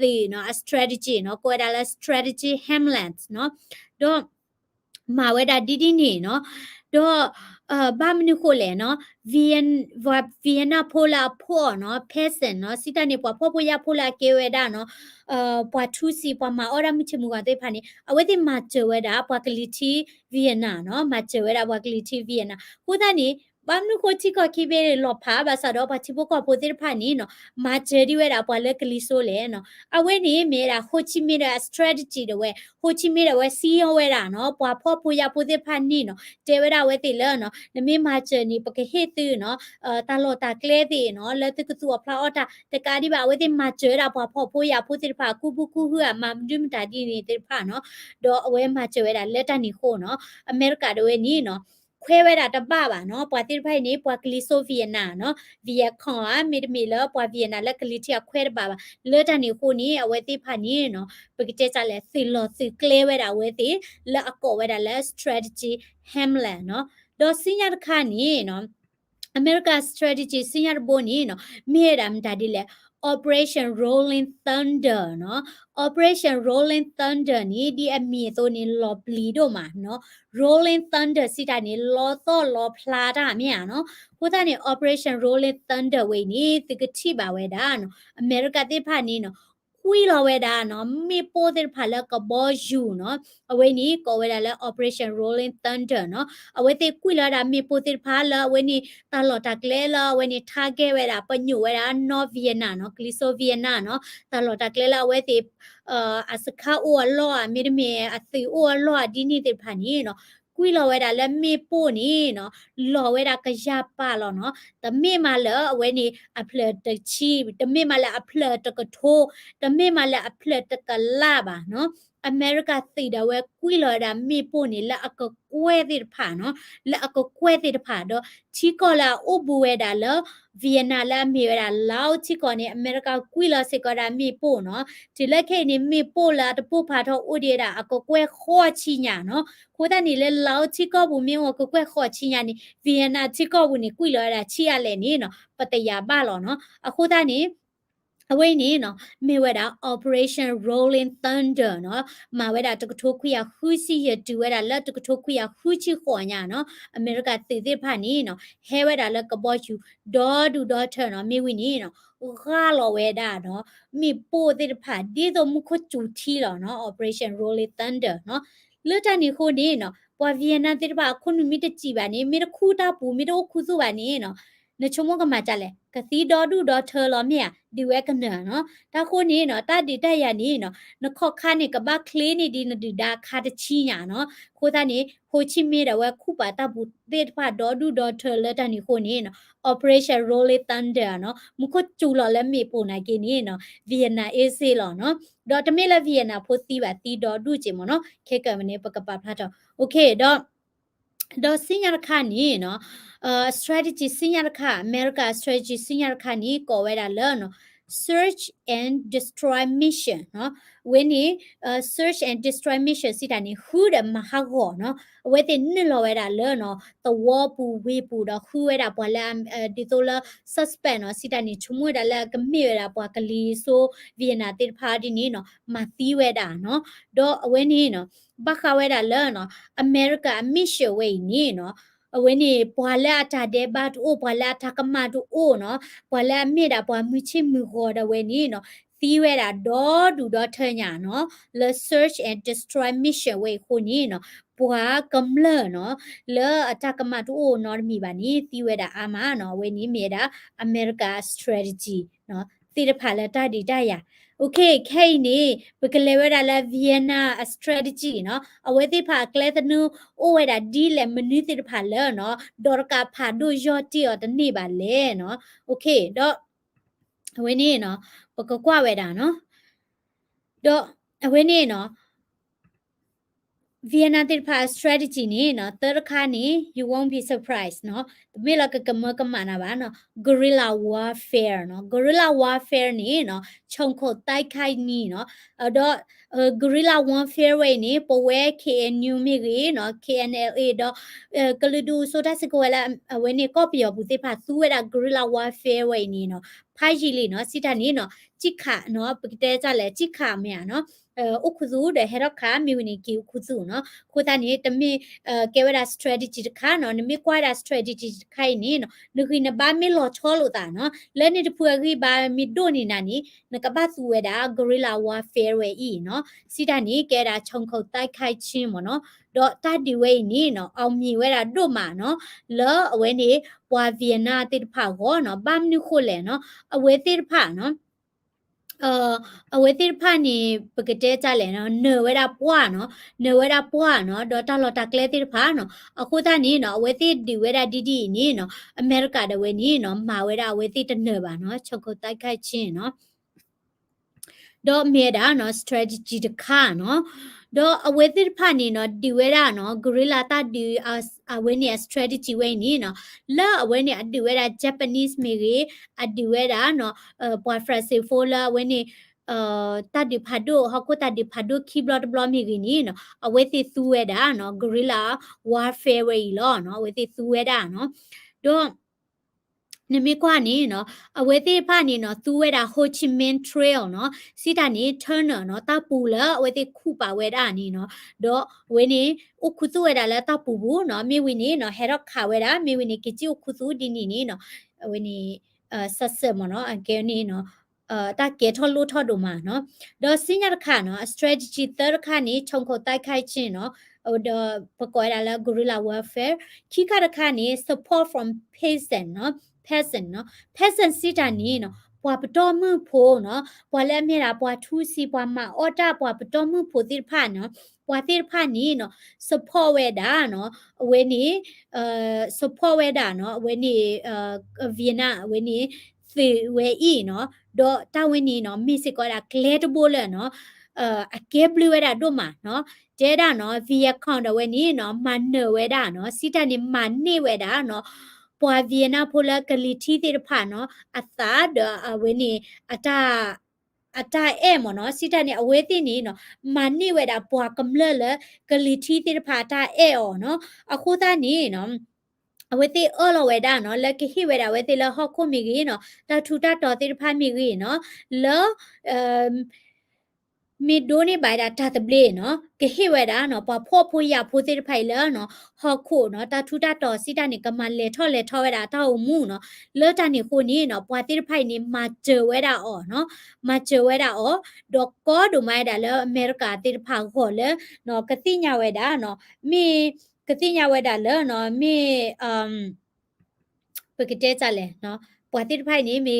သေနော် a strategy နော်ကိုယ်တာလဲ strategy hamlet နော်တော့မာဝဲတာဒီနေနော်တော့ဘာမနုခိုလဲနော်ဗီယနာဖိုလာဖောနော်ဖဲစင်နော်စီတနေပွားဖောရဖိုလာကေဝဲတာနော်ပွာထူစီပွာမာအော်ရမချမှုကတဲ့ဖာနေအဝဲတိမာချဝဲတာပွာကလီတီဗီယနာနော်မာချဝဲတာပွာကလီတီဗီယနာကိုသားနေဘာမနုခိုချီကခိဘေလောဖာဘာသာတော့ပါချဖို့ကပိုတဲ့ဖာနေနော်မာချဒီဝဲတာပွာလက်ကလီဆိုလဲနော်အဝဲနေမေတာဟိုချီမီတာ strategy တော့ဝဲဟိုချီမီတာဝဲစီယောဝဲတာနော်ပွာဖောပိုရပိုတဲ့ဖာနေနော်တဲဝဲတာဝဲတိလဲနော်နမေမာချနီပကဟေတူနော်တာလောတာကလဲတိနော်လက်တကတူအဖလာအော်တာတကာဒီပါဝဲတိမာချရာပွာဖောပိုရပိုတဲ့ဖာကူဘူးကူဟူအမမ်ဒွမ်တာဒီနေတဲ့ဖာနော်တော့အဝဲမာချဝဲတာလက်တနီခိုနော်အမေရိကတော့ဝဲနီနော်ခွဲဝဲတာတပပါနော်ပွာတိဖိုင်နေပွာကလီဆိုဗီယနာနော်ဗီယခွန်အမီမီလပွာဗီယနာလက်ကလီတီခွဲတပါပါလက်တနီခိုနီအဝဲတိဖာနီနော်ပကတဲ့ချလဲစီလောစီကလဲဝဲတာဝဲတိလက်အကောဝဲတာလက် strategy hamlet နော်တော့စင်ရခါနီနော်အမေရိက strategy စင်ရဘိုနီနော်မြေရမ်ဒါဒီလေ Operation Rolling Thunder နော် Operation Rolling Thunder နီဒီအမီတော့နီလော်ပလီတော့မှာနော် Rolling Thunder စီတာနီလော်တော့လော်ဖလာတာမြန်နော်ကိုသားနီ Operation Rolling Thunder ဝေနီတကတိပါဝဲတာနော်အမေရိကတိဖာနီနော်ကွီလော်ဝဲတာနော်မေပိုတဲ့ဖာလကဘောယူနော်အဝဲနီကောဝဲတာလဲ Operation Rolling Thunder နော်အဝဲတဲ့ကွီလာတာမေပိုတဲ့ဖာလအဝဲနီတာလော်တာကလဲလာအဝဲနီထားခဲ့ဝဲတာပညိုဝဲတာ North Vienna နော် Cliso Vienna နော်တာလော်တာကလဲလာအဝဲတဲ့အစခါအိုလောအမီမီအသီအိုလောဒီနေတဲ့ဖာနီနော်ကွီလော်ဝဲတာလဲမေပိုနီနော်လော်ဝဲတာကရပါလောနော်တမေမလာအဝဲနီအဖလက်တချီတမေမလာအဖလက်တကထိုးတမေမလာအဖလက်တကလာပါနော်အမေရိကသီတာဝဲကွီလော်တာမေပိုနီလာအကကွဲတဲ့ဖာနော်လာအကကွဲတဲ့ဖာတော့ချီကောလာအိုဘူဝဲတာလောဗီယနာလာမီဝဲတာလောက်ချီကောနေအမေရိကကွီလော်စကောတာမေပိုနော်ဒီလက်ခဲနေမေပိုလာတပုဖာတော့အိုဒီတာအကကွဲခေါ်ချီညာနော်ခိုးတဲ့နေလဲလောက်ချီကောဘူးမင်းဝကကွဲခေါ်ချီညာနေဗီယနာချီကောဘူးနေကွီလော်တာချီရလဲနေနော်ပတယာပါလောနော်အခုသားနေအဝိနေနော်မေဝဲတာ Operation Rolling Thunder နော်မာဝဲတာတကထိုးခွေရခူးစီရတူဝဲတာလက်တကထိုးခွေရခူးချီခေါ်ညာနော်အမေရိကသေသေးဖာနေနော်ဟဲဝဲတာလက်ကဘောချူဒေါ်ဒူဒေါ်ထနော်မေဝီနေနော်ခါလောဝဲတာနော်မေပိုသေးဖာဒီတော့မခုချူထီလောနော် Operation Rolling Thunder နော်လွတ်တနေခိုနေနော်ပွာဗီယနာတေဖာခုနမီတကြည်ပါနေမေခူတာပူမေတော့ခုစုပါနေနော်နချုံမကမှာကြလဲကစီဒေါ်ဒူဒေါ်ထလောမြဒီဝဲကနော်တာခိုနေနော်တတိတရနေနော်နခော့ခါနေကဘာကလေးနေဒီနဒီဒါခါတချီညာနော်ခိုသားနေခိုချီမေတဝဲခုပါတဘူးတေဖာဒေါ်ဒူဒေါ်ထလတနေခိုနေနော် Operation Rolling Thunder နော်မခုကျူလော်လဲမေပုံနိုင်ကင်းနေနော်ဗီယနာအေးစေးလော်နော်ဒေါ်တမေလဲဗီယနာဖိုတီပါတီဒေါ်ဒူချင်မနော်ခေကမနေပကပဖလာတော့โอเคတော့စင်ရခါနေနော်strategy စင်ရခါ America strategy စင်ရခါနေကောဝဲတာလဲနော် search and destroy mission နော်ဝင်းနေsearch and destroy mission စီတာနေဟူဒမဟာကောနော်ဝဲတဲ့နလောဝဲတာလဲနော်တဝပူဝေပူတော့ဟူဝဲတာပွာလာဒီတိုလာ suspend နော်စီတာနေချုံမွေတာလဲကမေဝဲတာပွာကလီဆိုဗီယနာတေဖာဒီနေနော်မသီးဝဲတာနော်တော့အဝဲနေနော်ဘခဝဲတာလဲနော် America mission way နေနော်အဝင်းနေဘွာလာတာတဲ့ဘတ်အိုဘွာလာတာကမတူအိုနော်ဘွာလာမေတာဘွာမူချီမူခေါ်တဲ့ဝဲနေနော်သီးဝဲတာဒေါ်ဒူဒေါ်ထညာနော် the search and destroy mission way ခုနေနော်ဘွာကမ္လနော်လဲအတကမတူအိုနော်မီပါနေသီးဝဲတာအာမနော်ဝဲနေမေတာ America strategy နော် ติดผ่าละตาดีได้ยาโอเคแค่นี้ปกเลเวดาละเวียนา strategy เนาะเอาไว้ที่ผ่าเกลตนูโอ้เวดาดีแลมนุติดผ่าเลยเนาะดอร์กาผ่าดูยอดที่อตันนี่บาเลเนาะโอเคดอเอาไว้นี่เนาะปกกว่าเวดาเนาะดอเอาไว้นี่เนาะ Vienna tirpha strategy ni no third kha ni you won't be surprised no me la ka kama kamana ba no guerrilla warfare no guerrilla warfare ni no chongkho tai khai ni no ado guerrilla warfare way ni powe KNU mi gi no KNLA do kaludu soda sekwela we ni copy of bu tirpha su we da guerrilla warfare way ni no phai ji li no sita ni no chikha no pite cha le chikha me ya no อุคุซูเดเฮรคามีวินิกิอุคุซูเนาะคุตานี่ตมีเกวดา strategy ตะคาเนาะนมีกว่าดา strategy ไข่นี่เนาะนึกอินบามิโลชอลุตาเนาะและนี่ตะพัวกีบามิโดนี่นานี่นกบาสูเวดา guerrilla warfare เวอีเนาะสิดานี่แกดาชงเขาใต้ไข่ชิมเนาะดอตาดีเวนี่เนาะเอามีเวดาโดมาเนาะแล้วเวนี่ปวาเวียนาติดผาก็เนาะบามนี่คุเลเนาะเอาเวติดผาเนาะအဝေတိဖာနေပကတဲ့ကြလဲနော်နဝရပွားနော်နဝရပွားနော်ဒေါ်တာလော်တာကလဲတိဖာနော်အခုသားနေနော်အဝေတိဒီဝရဒီဒီနေနော်အမေရိကတဝဲနေနော်မာဝရအဝေတိတနပါနော်ချုပ်ခုတ်တိုက်ခိုက်ချင်းနော်ဒေါ်မေဒါနော် strategy တခါနော်ဒေါ်အဝေတိဖာနေနော်ဒီဝရနော် gorilla တာဒီအဝေနေ strategy ဝဲနေနော်လာအဝေနေဒီဝရ Japanese မေကြီးအဒီဝရနော်ပွာဖရစီဖိုလာဝဲနေตัดดิพัดดูเขาก็ตัดดิพัดดูคีย์บอร์ดบล็อมอย่างนี้เนาะเอาไว้ติดซูเวดาเนาะ guerrilla warfare ไว้ล้อเนาะเอาไว้ติดซูเวดาเนาะดอနမီကွာနီနော်အဝေတိဖာနီနော်သူဝဲတာဟိုချီမင် trail နော်စီတာနီ turner နော်တပူလာအဝေတိခုပါဝဲတာနီနော်တော့ဝဲနီဥခုသူဝဲတာလဲတပူဘူးနော်မြေဝီနီနော်ဟဲတော့ခါဝဲတာမြေဝီနီကကြီးဥခုသူဒီနီနီနော်ဝဲနီဆက်ဆက်မနော်အကဲနီနော်တာကေထော်လို့ထော်တို့မှာနော်တော့စညာတခါနော် strategy တခါနီခြုံခေါ်တိုက်ခိုက်ခြင်းနော်ပကွာလာ guerrilla warfare ခိခါတခါနီ support from peasant နော် peasant เนาะ peasant สิตานี่เนาะปวปตอมือโพเนาะปวและเมราปวทูซีปวมาออตาปวปตอมือโพติพาเนาะปวติพานี่เนาะ support เวดาเนาะเวนี่support เวดาเนาะเวนี่เวียนาเวนี่ฟีเวอีเนาะดอตาเวนี่เนาะมิสิกอดาเคลตโบเลเนาะအကဲဘလူဝဲတာတို့မှာเนาะကျဲတာเนาะ via count ဝဲนี่เนาะมันเนဝဲတာเนาะစီတာนี่มันနေဝဲတာเนาะပွာเวียนาโพลากะลิทีติรผาเนาะอัตาเดอเวนี่อัตาเอมเนาะสิตาเนี่ยอเวตินี่เนาะมันนี่เวดาปัวกำเลละกะลิทีติรผาตาเออเนาะအခုသားนี่เนาะအဝတိအော်လဝဲဒါနော်လကခိဝဲဒါဝဲတိလဟခုမီဂီနော်တထူတာတော်တိဖာမီဂီနော်လောမီဒိုနေဘိုင်ဒါတာတပလေနော်ကဟိဝဲဒါနော်ပဖော့ဖိုးရဖိုးတိဖိုင်လနော်ဟခုနော်တထူတာတော်စိတနေကမလေထော့လေထော့ဝဲဒါတောက်မှုနော်လောတနေခုနေနော်ပွာတိဖိုင်နေမာကျဝဲဒါအော်နော်မာကျဝဲဒါအော်ဒေါကောဒိုမိုင်ဒါလအမေရိကတိဖာခေါ်လေနော်ကတိညာဝဲဒါနော်မီကတိညာဝဲဒါလနော်မီပကတဲ့ကြလဲနော်ပွာတိဖိုင်နေမေ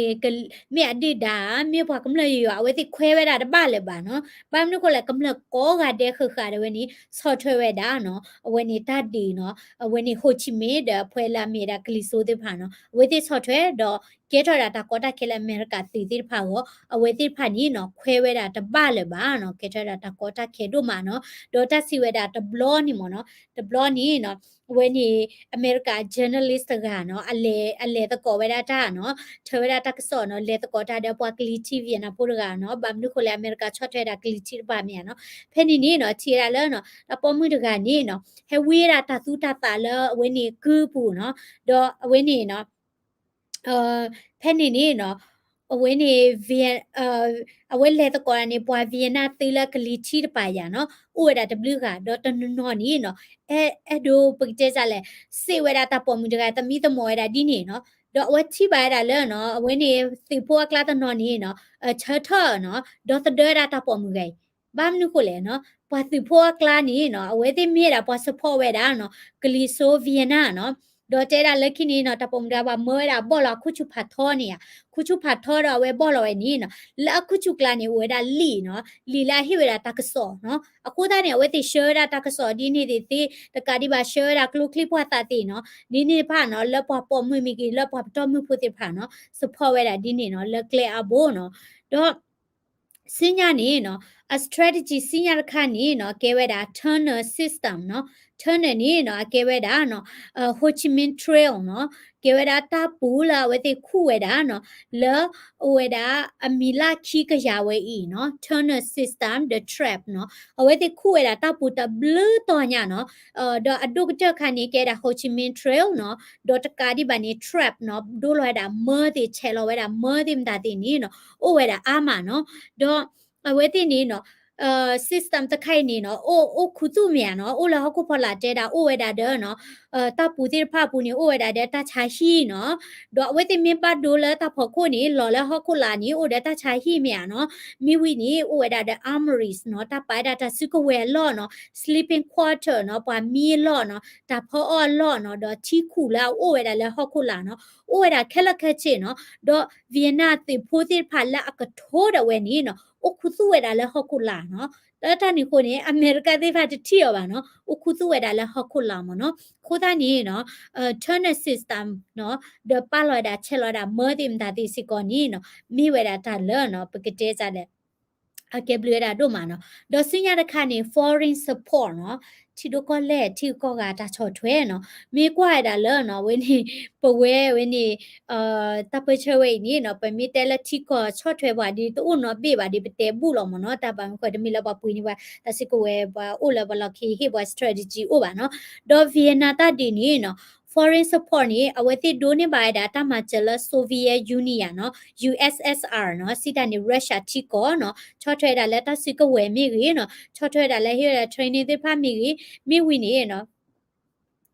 အဒီဒါမေပွာကမလရအဝဲတိခွဲဝဲတာတပလေပါနော်ဘာမလို့ကိုလဲကမလကောကတဲ့ခခရဝဲနီဆော့ထွဲဝဲတာနော်အဝဲနေတတ်ဒီနော်အဝဲနေဟိုချီမေဒဖွဲလာမေဒါကလီဆိုတဲ့ဖာနော်အဝဲတိဆော့ထွဲတော့ကဲထော်တာတကောတာခဲလဲအမေရိကတီတိဖာကိုအဝဲတိဖာနီနော်ခွဲဝဲတာတပလေပါနော်ကဲထော်တာတကောတာခဲတို့မှာနော်ဒေါ်တာစီဝဲတာတဘလောနီမနော်တဘလောနီနော်ဝဲနေအမေရိက journalist ကနော်အလေတကောဝဲတာနော်ထဝဲတာကစောနော်လေတကောတာတဲ့ပွားကလီတီဗီနာပိုရကနော်ဘာမလို့ခလဲအမေရိကချော့ထွဲတာကလီတီပါမြန်နော်ဖဲနေနေနော်ချီရလဲနော်အပေါ်မှုတကနေနော်ဟဲဝေးတာတသူတတာလဲဝဲနေကူပူနော်တော့ဝဲနေနော်ဖဲနေနေနော်အဝဲနေဗီအဝဲလေတကောနေပွားဗီယနာတေလကလီတီပါရနော်ဥဝဲတာ W ကတော့တနော်နီနော်အဲ့ဒိုပကတဲ့ကြလဲစေဝဲတာတပေါ်မှုတကတမီတမောရတာဒီနေနော်တော့ဝချိပါရလဲနော်အဝင်းနေစီဖိုကလာတနော်နေနော်ချထနော်ဒေါ်တဒရတာပေါ်မှုကေဘာမနုကိုလဲနော်ပွာစီဖိုကလာနေနော်အဝဲသိမြေတာပွာစဖောဝဲတာနော်ဂလီဆိုဗီယနာနော် ดอเจดาเล็กขี้นี่เนาะตะปมดาบาเมื่อดาบ่ละคุชุพัดทอเนี่ยคุชุพัดทอดาเวบ่ละเวนี่เนาะแล้วคุชุกลานี่เวดาลีเนาะลีลาฮิเวดาตะกสอเนาะอะกูดาเนี่ยเวติเชอดาตะกสอดีนี่ติติตะกาดิบาเชอดากลุคลิปวาตาติเนาะนี่นี่พาเนาะแล้วปอปอมือมีกีแล้วปอตอมือพุติพาเนาะสพอเวดาดีนี่เนาะแล้วเคลอาโบเนาะดอสิญญานี่เนาะ a strategy สิญญาคันนี่เนาะเกเวดา tunnel system เนาะ tunnel นี่เนาะเกเวดาเนาะHo Chi Minh Trail เนาะเกเวดาตาปูละเวติคู่เวดาเนาะเลเวดาอมิลาคีกะยาเวอีเนาะ tunnel system the trap เนาะเอาเวติคู่เวดาตาปูตะบลูตอญะเนาะดออดุกเจอคันนี่เกดา Ho Chi Minh Trail เนาะดอตะกาดิบานี่ trap เนาะดูลเวดาเมอติเชลเวดาเมอติมตาตินี่เนาะโอเวดาอามาเนาะดอเวทีนี้เนาะsystem ตะไคร่นี่เนาะโอคุตุเมียเนาะโอละฮกุพอลาเจดาโอเวดาเดอเนาะตาปูติพาปูนี่โอเวดาเดตาชาฮีเนาะดอกเวทีมีปาดูแล้วตาพอโคนี่หล่อแล้วฮกุลานี่โอเดตาชาฮีเมียเนาะมีวินี่โอเวดาเด armories เนาะตาไปดาตาซึกเวลอเนาะ sleeping quarter เนาะปามีลอเนาะตาพออลอเนาะดอที่คูลาโอเวดาแล้วฮกุลาเนาะโอเวดาแค่ละแค่เจเนาะดอเวียนาติพูติพาละอะกะโทดเวนี่เนาะโอคุตุเวดาแล้วฮกุลาเนาะแล้วตอนนี้คนนี้อเมริกาได้พาจะเที่ยวเนาะอุคุตุเวดาแล้วฮกุลามเนาะโคตานี้เนาะtunnel system เนาะเดปาลอดาเชลอดาเมอร์ดิมตาติสิกอนี่เนาะมีเวดาตาเลเนาะปกติจะเดအကဲဘလရဒိုမာနော်ဒေါ်စညာတခါနေ foreign support နော်တီဒိုကလဲတီကောကတာချော်ထွဲနော်မေကွာဒါလဲနော်ဝင်းနေပဝဲဝင်းနေတပချဝဲနေနော်ပမီတဲလက်တီကောချော့ထွဲပါဒီတူနော်ပြေပါဒီပတဲဘူးလောမနော်တပန်ခွတ်တမီလပပူနေပါတစကဝဲပါအိုလဘလခီဟေဘ strategy အိုပါနော်ဒေါ်ဗီယနာတာဒီနေနော်foreign support นี่เอาไว้ที่ดูนี่บายดาตามาเจลโซเวียตยูเนียนเนาะ USSR เนาะสิดานี่รัสเซียที่ก่อเนาะชอเทรดาและตาซิกเวมีกีเนาะชอเทรดาและเฮดาเทรนนิ่งที่พามีกีมีวินี่เนาะ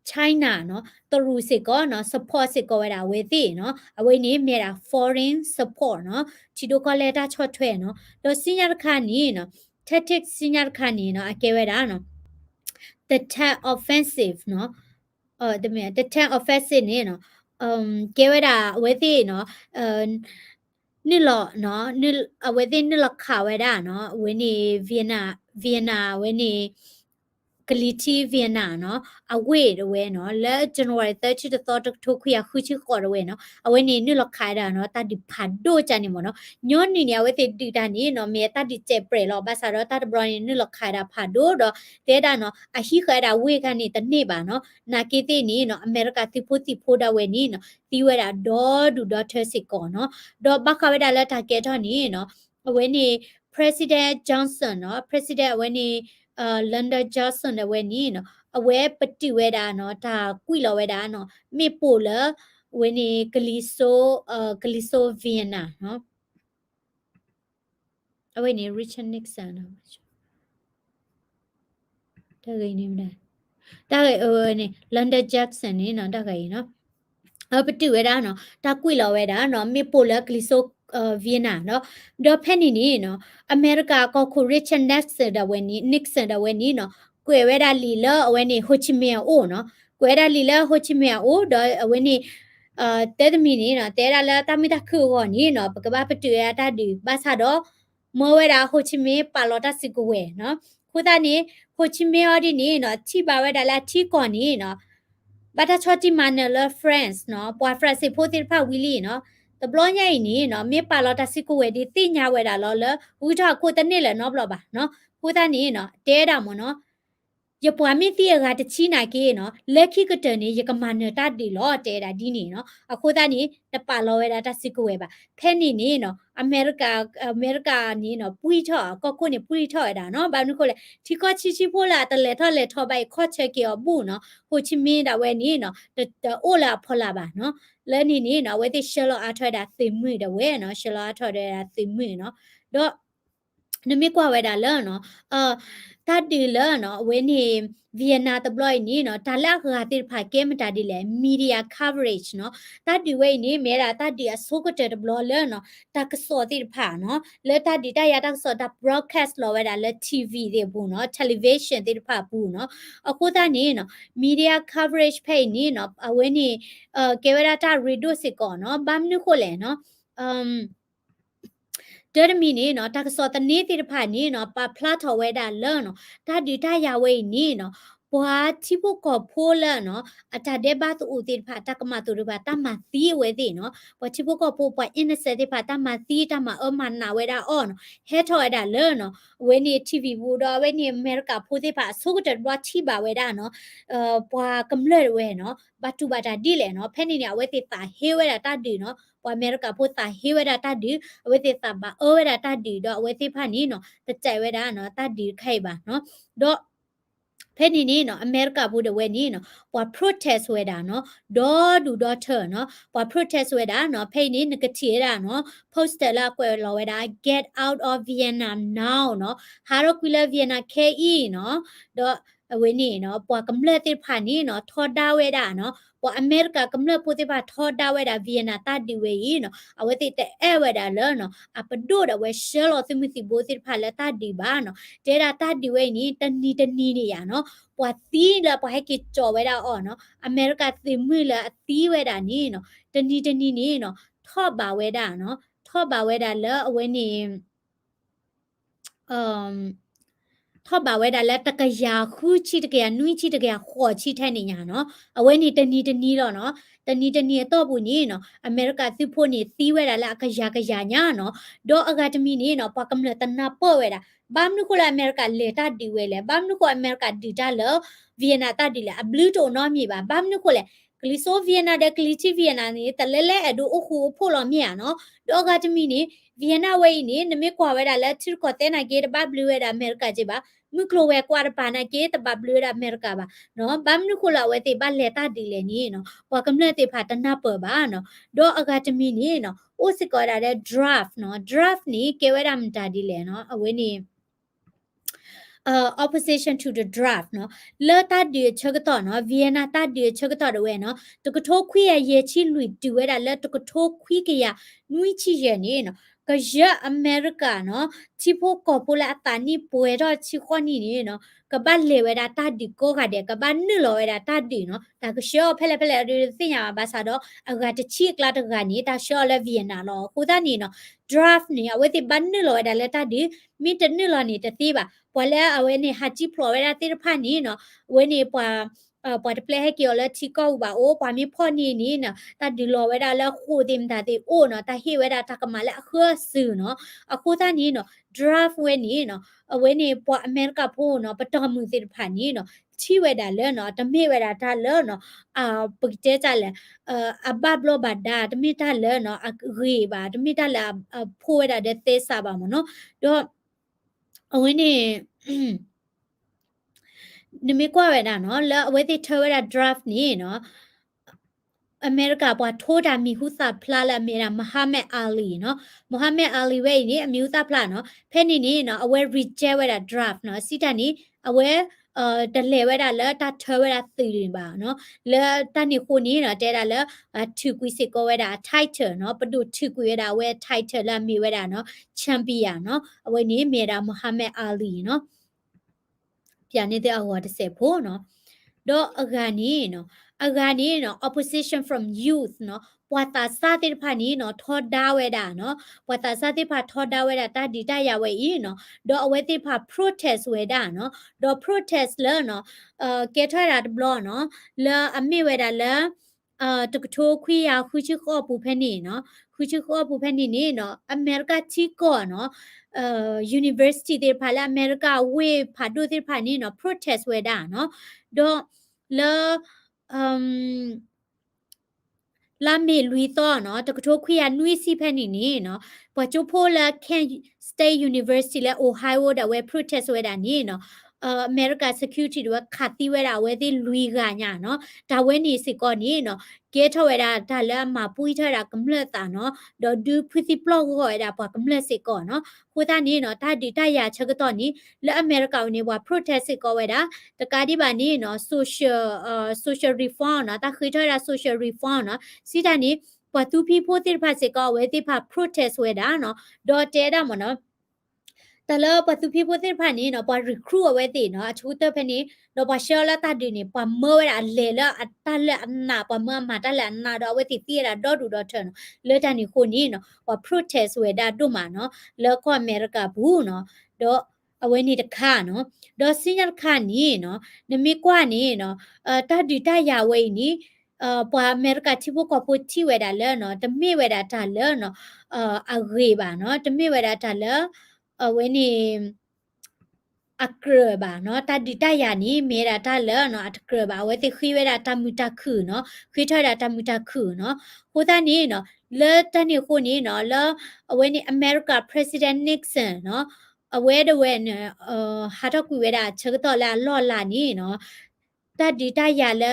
China เนาะตรูสิก่อเนาะ support สิก่อเวดาเวติเนาะเอาไว้นี่มีดา foreign support เนาะที่ดูก็เลตาชอเทรเนาะโดยสิญญาณคานี้เนาะ tactic สิญญาณคานี้เนาะอเกเวดาเนาะ the attack offensive เนาะthe tank offensive นี่เนาะเกวดาเวทีเนาะนี่หรอเนาะนี่เวทีนี่หรอข่าวไว้ได้เนาะเวนี่เวียนาเวนี่กลิทีเวียนาเนาะเอาเวดเวเนาะแล้ว January 30 the thought ทุกอย่างคือชื่อก่อนเวเนาะเอาเวนี่นี่หรอขายได้เนาะตาดิพันโดจันนี่หมดเนาะย้อนนี่เนี่ยเวทีดิดานี่เนาะเมียตาดิเจ็บเปรย์รอบาซาร์ตาบรอนนี่หรอขายได้ผ่านโดดเตดาเนาะอาฮิขายได้เวกันนี่ตะนี่บ่าเนาะนาเกตินี่เนาะอเมริกาที่พูดดาเวนี่เนาะที่เวดาดอดูดอเทสิก่อนเนาะดอบักขาวดาละตาเกตอนี่เนาะเวนี่ President Johnson เนาะ President เวนี่London Johnson เวนี่เนาะအဝဲပတိဝဲတာနော်ဒါကွိလောဝဲတာနော်မေပိုလဝဲနေဂလီဆိုဗီယနာနော်အဝဲနေ Richard Nixon နော်ဒါကိနေမလားဒါကိနေ London Jackson နေနော်ဒါကိနော်ပတိဝဲတာနော်ဒါကွိလောဝဲတာနော်မေပိုလဂလီဆိုဗီယနာနော်ဒေါ်ဖက်နီနီနော်အမေရိကကောခု Richard Nixon ဒါဝဲနီ Nixon ဒါဝဲနီနော်ကွယ်ဝဲတာလီလောအဝဲနေဟိုချီမီအိုနော်ကွယ်တာလီလောဟိုချီမီအိုဒေါ်အဝဲနေတဲတမီနေနော်တဲရလာတမီတခုကောနီနော်ပကပပတူရတာဒီဘာသာတော့မောဝဲတာဟိုချီမီပါလော်တာစီကိုဝဲနော်ခုတာနေဟိုချီမီအော်ဒီနေနော်ချီပါဝဲတာလာချီကောနီနော်ဘာတာချောတီမန်နယ် friends နော်ပွာ friends ဖိုတိဖာဝီလီနော်တဘလညိုင်နီနော်မေပါလော်တာစီကိုဝဲဒီတိညာဝဲတာလောလဝီတာကိုတနေ့လေနော်ဘလပါနော်ခုတာနေနော်တဲတာမနော်ยปวามิติยกาตชีนาเกเนาะเลขิกตนี่ยกมานตาดิลอเตดาดีนี่เนาะอะโคตานี่ตปาลอเวดาตสิกเวบาแพนี่นี่เนาะอเมริกานี่เนาะปุยทอก็คนนี่ปุยทอดาเนาะบานุโคเลที่ก็ชิโพลาตะเลทอเลทอใบข้อเชเกอบูเนาะโฮชิมินดาเวนี่เนาะตโอลาพอลาบาเนาะและนี่เนาะเวติเชลอาทอดาซิมือดาเวเนาะเชลอาทอดาซิมือเนาะดอ နမီကွာဝဲတာလဲနော်တာဒီလဲနော်ဝင်းနေဗီယက်နာတဘလို့နီနော်ဒါလက်ခါတိဖာကဲမတာဒီလေမီဒီယာ coverage နော်တာဒီဝဲနေမဲတာတာဒီအစိုးကတဲ့ဘလို့လဲနော်တာကစောတိဖာနော်လဲတာဒီတရတာစောတာ broadcast လောဝဲတာလဲ TV တွေဘူးနော် television တိဖာဘူးနော်အခုတာနေနော် media coverage ဖိနေနော်အဝင်းနေကေဝရတာ radio စစ်ကောနော်ဘာမနုခိုလဲနော်เดอร์มีนี่เนาะตากสอตนี้ติดผ่านนี่เนาะปาพลาทอเวดาเลเนาะตาดีตายาเวนี่เนาะบัวที่พวกกอบโพเลเนาะอาจารย์เดบ้าตูติดผ่าตากมาตูริบาตามาตีเวดิเนาะบัวที่พวกกอบโพปาอินเสติผ่าตามาตีตามามันนาเวดาอ้อเนาะเฮทอเวดาเลเนาะเวนี่ทีวีบูดอเวนี่อเมริกาพูติผ่าสุกจัดบัวที่บาเวดาเนาะบัวกำเลิดเวเนาะบัตุบาดาดีเลยเนาะเพนนี่เนี่ยเวติตาเฮเวดาตาดีเนาะบัวอเมริกาพูตาเฮเวดาตาดีအဝေတိသဘာအဝေဒတာဒီတော့အဝေတိဖာနီနော်တကြိုင်ဝေဒနော်တာဒီခိုင်ပါနော်တော့ဖဲနီနီနော်အမေရိကဘူးတဲ့ဝဲနီနော်ပွာ protest ဝဲတာနော်ဒေါ်ဒူဒေါ်ထနော်ပွာ protest ဝဲတာနော်ဖဲနီနကတိရနော် poster လာကွယ်လောဝဲတာ get out of Vietnam now နော်ဟာရိုကွီလာ Vietnam KE နော်တော့အဝဲနီနော်ပွာကမ္လတိဖာနီနော်ထော်ဒါဝဲတာနော်ပွာအမေရိကကမ္လပူတိဖာထော်ဒါဝဲတာ Vietnam တာဒီဝဲဤနော်အဝဲတိတဲ့အဲဝဲတာလောနော်အပဒို့တဲ့ဝဲ shell လို့သိမသိဘိုတိဖာလက်တာဒီပါနော်တဲတာတာဒီဝဲနီတနီနေရနော်ပွာတီးလာပွာဟဲကကြော်ဝဲတာအော်နော်အမေရိကသိမွေလာအတီးဝဲတာနီနော်တနီနေနော်ထော့ပါဝဲတာနော်ထော့ပါဝဲတာလောအဝဲနေထော့ပါဝဲတာလက်တကရာခူးချီတကရာနွိချီတကရာခေါ်ချီထဲနေညာနော်အဝဲနေတနီတော့နော်တနီတော့ဘူးနေနော်အမေရိကသစ်ဖို့နေသီးဝဲတာလက်အကရာညာနော်ဒေါ်အကဒမီနေနော်ပကမလတနာပေါ်ဝဲတာဘာမနုကိုလာအမေရိကလေတာဒီဝဲလေဘာမနုကိုအမေရိကဒီတာလောဗီယက်နာတာဒီလေအဘလူးတိုနော်မြေပါဘာမနုကိုလေကလီဆိုဗီယက်နာတဲ့ကလီချီဗီယက်နာနေတလဲလဲအဒိုအခုဖို့လောမြေနော်ဒေါ်အကဒမီနေဗီယက်နာဝဲနေနမေကွာဝဲတာလက်ချစ်ကိုတဲနာကေတဘဘလူးဝဲတာအမေရိကကြည့်ပါမကလိုဝဲကွာရပါနာကေတဘဘလူးတာအမေရိကပါနော်ဘာမနုခိုလာဝဲတေဘာလက်တာဒီလေနီနော်ပွာကမလက်တေဖာတနာပပါနော်ဒေါ်အကဒမီနေနော်အိုစကောတာတဲ့ draft နော် draft နီကေဝဲတာမတာဒီလေနော်အဝဲနေopposition to the draft เนาะเลตัดดีชกต่อเนาะ Vienna ตัดดีชกต่อด้วยเนาะตกโทคุยเยชิลุยดูเวดาเลตกโทคุยกะยานุยชิเยนี่เนาะก็เยอะอเมริกาเนาะที่พวกกอปุละตานี่ป่วยรอชิข้อนี่นี่เนาะก็บ้านเลเวดาตัดดีก็ค่ะเด็กก็บ้านนึลอเวดาตัดดีเนาะแต่ก็เชื่อเพลดูสิญาบาซาดออากาจะชีกลาตกานี่ตาเชื่อและ Vienna เนาะคูตานี่เนาะ draft นี่เอาไว้ที่บ้านนึลอเวดาเลตัดดีมีแต่นึลอนี่ตะตีบะပွာလဲအဝဲနေဟာជីဖလော်ဝဲတာတိဖာနီနော်ဝဲနေပွာပွာတပလဲဟဲကီယောလဲချီကောက်ပါအိုပွာမီဖော်နီနီနော်တာဒီလော်ဝဲတာလဲခိုတင်တာတိအိုနော်တာဟေဝဲတာတကမလဲအခါဆူနော်အခုတာနီနော် draft ဝဲနီနော်အဝဲနေပွာအမေရိကဖိုးနော်ပတော်မှုတိဖာနီနော်ချီဝဲတာလဲနော်တမေဝဲတာဒါလဲနော်ပကတဲကြလဲအဘဘလောဘာဒါတမေတာလဲနော်အရေပါတမေတာလဲဖိုးဝဲတာတဲ့သေးစားပါမနော်တော့အဝင်းနေနမေကွာဝဲတာနော်လဲအဝဲတိထောဝဲတာ draft နေနော်အမေရိကပွားထိုးတာမီဟုစာဖလာလာမေရာမဟာမက်အာလီနော်မဟာမက်အာလီဝဲနေအမျိုးသားဖလာနော်ဖဲနေနေနော်အဝဲ reject ဝဲတာ draft နော်စီတာနေအဝဲတလဲဝဲတာလဲတာထောဝဲတာသီရင်ပါနော်လဲတန်နေခုနေနော်တဲတာလဲထူကွီစစ်ကောဝဲတာ title နော်ပဒုထူကွီဝဲတာဝဲ title လာမီဝဲတာနော် champion နော်အဝဲနေမေရာမဟာမက်အာလီနော်ပြန်နေတဲ့အော်တဆက်ဖို့နော်တော့အဂါနီနော်opposition from youth နော်ပွာတာစာတိဖာနီနော်ထော်ဒါဝဲတာနော်ပွာတာစာတိဖာထော်ဒါဝဲတာတာဒီတရဝဲဤနော်တော့အဝဲတိဖာ protest ဝဲတာနော်တော့ protest လဲနော်ကဲထွားတာဘလော့နော်လဲအမေဝဲတာလဲတကထိုးခွေးရခွချီခေါ်ပူဖဲနေနော်ခွချီခေါ်ပူဖဲနေနေနော်အမေရိကချီကောနော်university တွေဖာလာအမေရိကဝေဖာဒိုတွေဖာနေနော် protest ဝဲတာနော်တော့လဲလာမေလူတော့နော်တကထိုးခွေရနွိစီဖက်နေနေနော်ပချိုဖိုလာ Kent State University လဲ Ohio တဲ့ဝဲ protest ဝဲတာနေနော် America security တော့ခတ်တီဝဲတာဝဲဒီလူီကညာနော်ဒါဝဲနေစစ်ကောနေနော်ကဲထော်ဝဲတာဒါလည်းမပူးထတာကမလက်တာနော်တော့ဒူဖီစီပလော့ကိုရတာပွားကမလက်စစ်ကောနော်ခိုးတာနေနော်ဒါဒီတရချက်ကတော့နေလဲ America နေပွား protest စစ်ကောဝဲတာတကားဒီပါနေနော် social reform နော်ဒါခိထတာ social reform နော်စီတာနေပွားသူဖီဖိုတိဖတ်စစ်ကောဝဲတိဖတ် protest ဝဲတာနော်တော့တဲတာမနော်แต่ละปัจจุบันที่ผ่านนี้เนาะปอ recruit เอาไว้ติเนาะชูเตอร์เพนี้เนาะปอเชื่อแล้วตาดีนี่ปอเมื่อเวลาเลยแล้วอัตาเลยอันน่ะปอเมื่อมาตาเลยอันน่ะดอกไว้ติตีละดอดูดอเถอะเนาะเลยตานี่คนนี้เนาะปอ protest เวดาดุมาเนาะแล้วก็อเมริกาบูเนาะดอเอาไว้นี่ตะค่าเนาะดอสิญญาค่านี้เนาะนมีกว่านี้เนาะตาดีตายาไว้นี่ปออเมริกาที่พวกก็พูดที่เวดาเลยเนาะตะมีเวดาตาเลยเนาะอะเรบาเนาะตะมีเวดาตาเลยเว้นี่อักเกรบาเนาะตาดิตายานี่เมราตาเลเนาะอักเกรบาเวติခိเวดาตามุตาคือเนาะခိทอดาตามุตาคือเนาะโหตานี่เนาะเลตานี่โคนี่เนาะเลเวนี่อเมริกา president Nixon เนาะเวดเวเนาะฮาตอกุเวดาเชกตอลาลอลานี่เนาะตาดิตายาเล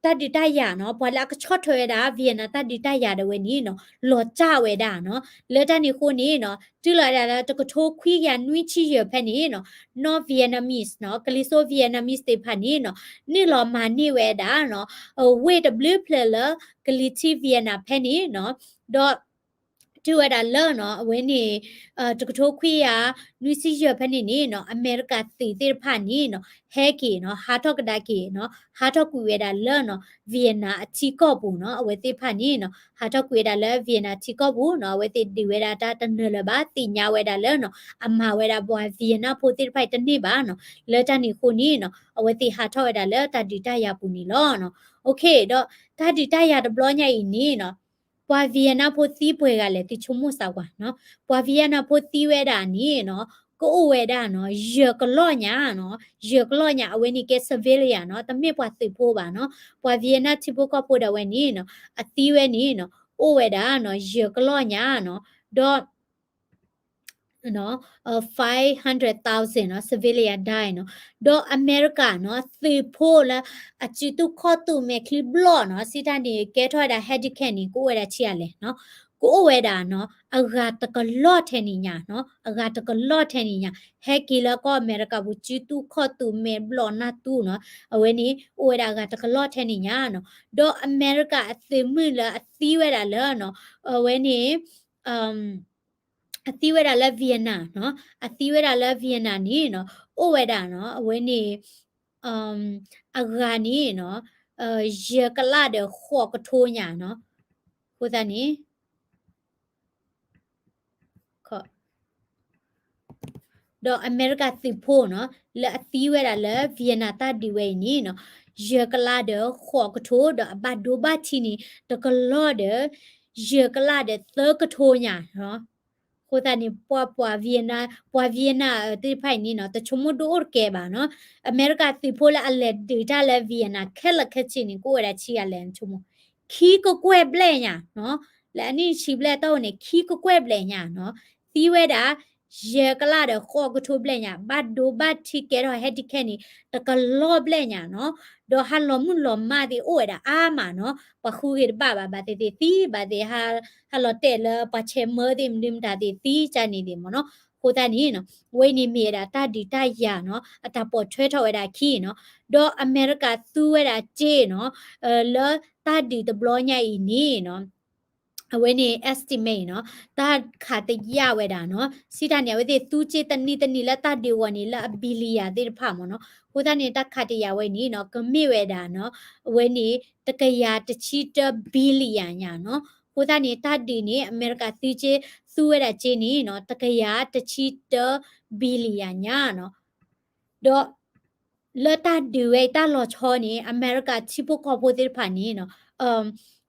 ตาดิตายาเนาะพอละก็ชอตเทวดาเวียนะตาดิตายาเดเวนี่เนาะหลอจ้าเวดาเนาะเลตานี่โคนี่เนาะจื้อละดาตะกโทคุยยานุยชิเยแพนี่เนาะนอร์เวียนามิสเนาะกลิโซเวียนามิสเตพานี่เนาะนี่ลอมานี่เวดาเนาะเวดบลูเพลเลกลิทีเวียนาแพนี่เนาะดอတူရတာလောနော်အဝင်းနေတကထိုးခွေရနွီစီရဖက်နေနေနော်အမေရိကတီတေဖာနေနော်ဟဲကီနော်ဟာတော့ကဒါကီနော်ဟာတော့ကူရတာလောနော်ဗီယက်နာအချီကော့ဘူးနော်အဝဲတေဖာနေနော်ဟာတော့ကူရတာလောဗီယက်နာချီကော့ဘူးနော်အဝဲတေဒီဝဲတာတနလပါတိညာဝဲတာလောနော်အမဝဲတာဘွာဗီယက်နာဖိုတေဖိုက်တနေ့ပါနော်လောတနီခုနေနော်အဝဲတေဟာတော့ရတာလောတဒီတရပူနေလောနော်โอเคတော့တဒီတရတဘလညိုင်နေနော်ပွာဗီယက်နာဖိုတီပွဲကလည်းတိချုံမှုစောက်ကွာနော်ပွာဗီယက်နာဖိုတီဝဲတာနီနော်ကိုအိုဝဲတာနော်ရကလော့ညာနော်ရကလော့ညာအဝဲနီကဲဆဗီလီယာနော်တမစ်ပွာသိဖို့ပါနော်ပွာဗီယက်နာချိဖို့ကပို့တယ်ဝဲနီနော်အသီးဝဲနီနော်အိုဝဲတာနော်ရကလော့ညာနော်ဒေါ်နော်500,000เนาะ civilian die เนาะดออเมริกาเนาะซีโพละอจิตุขอตุเมคลิบลอเนาะสิตานี่แกถอยดาเฮดิแคนนี่กูเวดาเชียเลยเนาะกูเวดาเนาะอากาตะกลอดแทนี่ญาเนาะอากาตะกลอดแทนี่ญาเฮกิละก็อเมริกาบุจิตุขอตุเมบลอนาตูเนาะเอาเวนี่อเวดากาตะกลอดแทนี่ญาเนาะดออเมริกาอติมือละอติเวดาละเนาะเอาเวนี่အသီးဝဲတာလဲဗီယက်နာเนาะအသီးဝဲတာလဲဗီယက်နာနီเนาะအိုဝဲတာเนาะအဝဲနေအဂါနီเนาะရကလာတဲ့ခေါ်ကထိုးညာเนาะကိုသားနီခေါ်တော့အမေရိကသစ်ဖို့เนาะလဲအသီးဝဲတာလဲဗီယက်နာတဒီဝဲနီเนาะရကလာတဲ့ခေါ်ကထိုးတော့အဘဒိုဘချီနီတကလော့တဲ့ရကလာတဲ့သကထိုးညာเนาะကိုတနီပွာဗီယက်နာတိဖိုင်နီနော်တချုံမဒိုကဲပါနော်အမေရိကတိဖိုလာအလက်ဒေတာလဲဗီယက်နာခဲလက်ခချင်းကိုရချီရလဲချုံမခီကိုကွဲပလဲညာနော်လဲနီချီပလဲတော့နေခီကိုကွဲပလဲညာနော်သီးဝဲတာရေကလာတဲ့ခေါ်ကထိုးပလဲညာဘတ်ဒိုဘတ်တီကဲတော့ဟက်ဒီခဲနီတကလောပလဲညာနော်ဒေါ်ဟာလောမွန်လောမာဒီအိုရအာမနော်ပခုရဘာတေတီတီဘာတေဟာလောတဲလပချေမဒီမဒီမတာတီတီချာနေဒီမနော်ကိုတနီနော်ဝိနေမီရာတဒီတရနော်အတပေါ်ထွဲထော်ရတာခီနော်ဒေါ်အမေရိကသူဝဲတာဂျေနော်လောတဒီတဘလောညိုင်နီနော်အဝဲနေ estimate เนาะตาขาตยะเวดาเนาะสิตาเนี่ยเวติตูจิตนิละตาดีวานี่ละบิลิยาติพามเนาะโหตานี่ตาขาตยะเวนี่เนาะกมิเวดาเนาะเวนี่ตะกยาตชิตบิลิยาญาเนาะโหตานี่ตาดีนี่อเมริกาติจิซูเวดาจินี่เนาะตะกยาตชิตบิลิยาญาเนาะดอเลตาดีเวตาลอชอนี่อเมริกาชิปุกอโพติพานี่เนาะ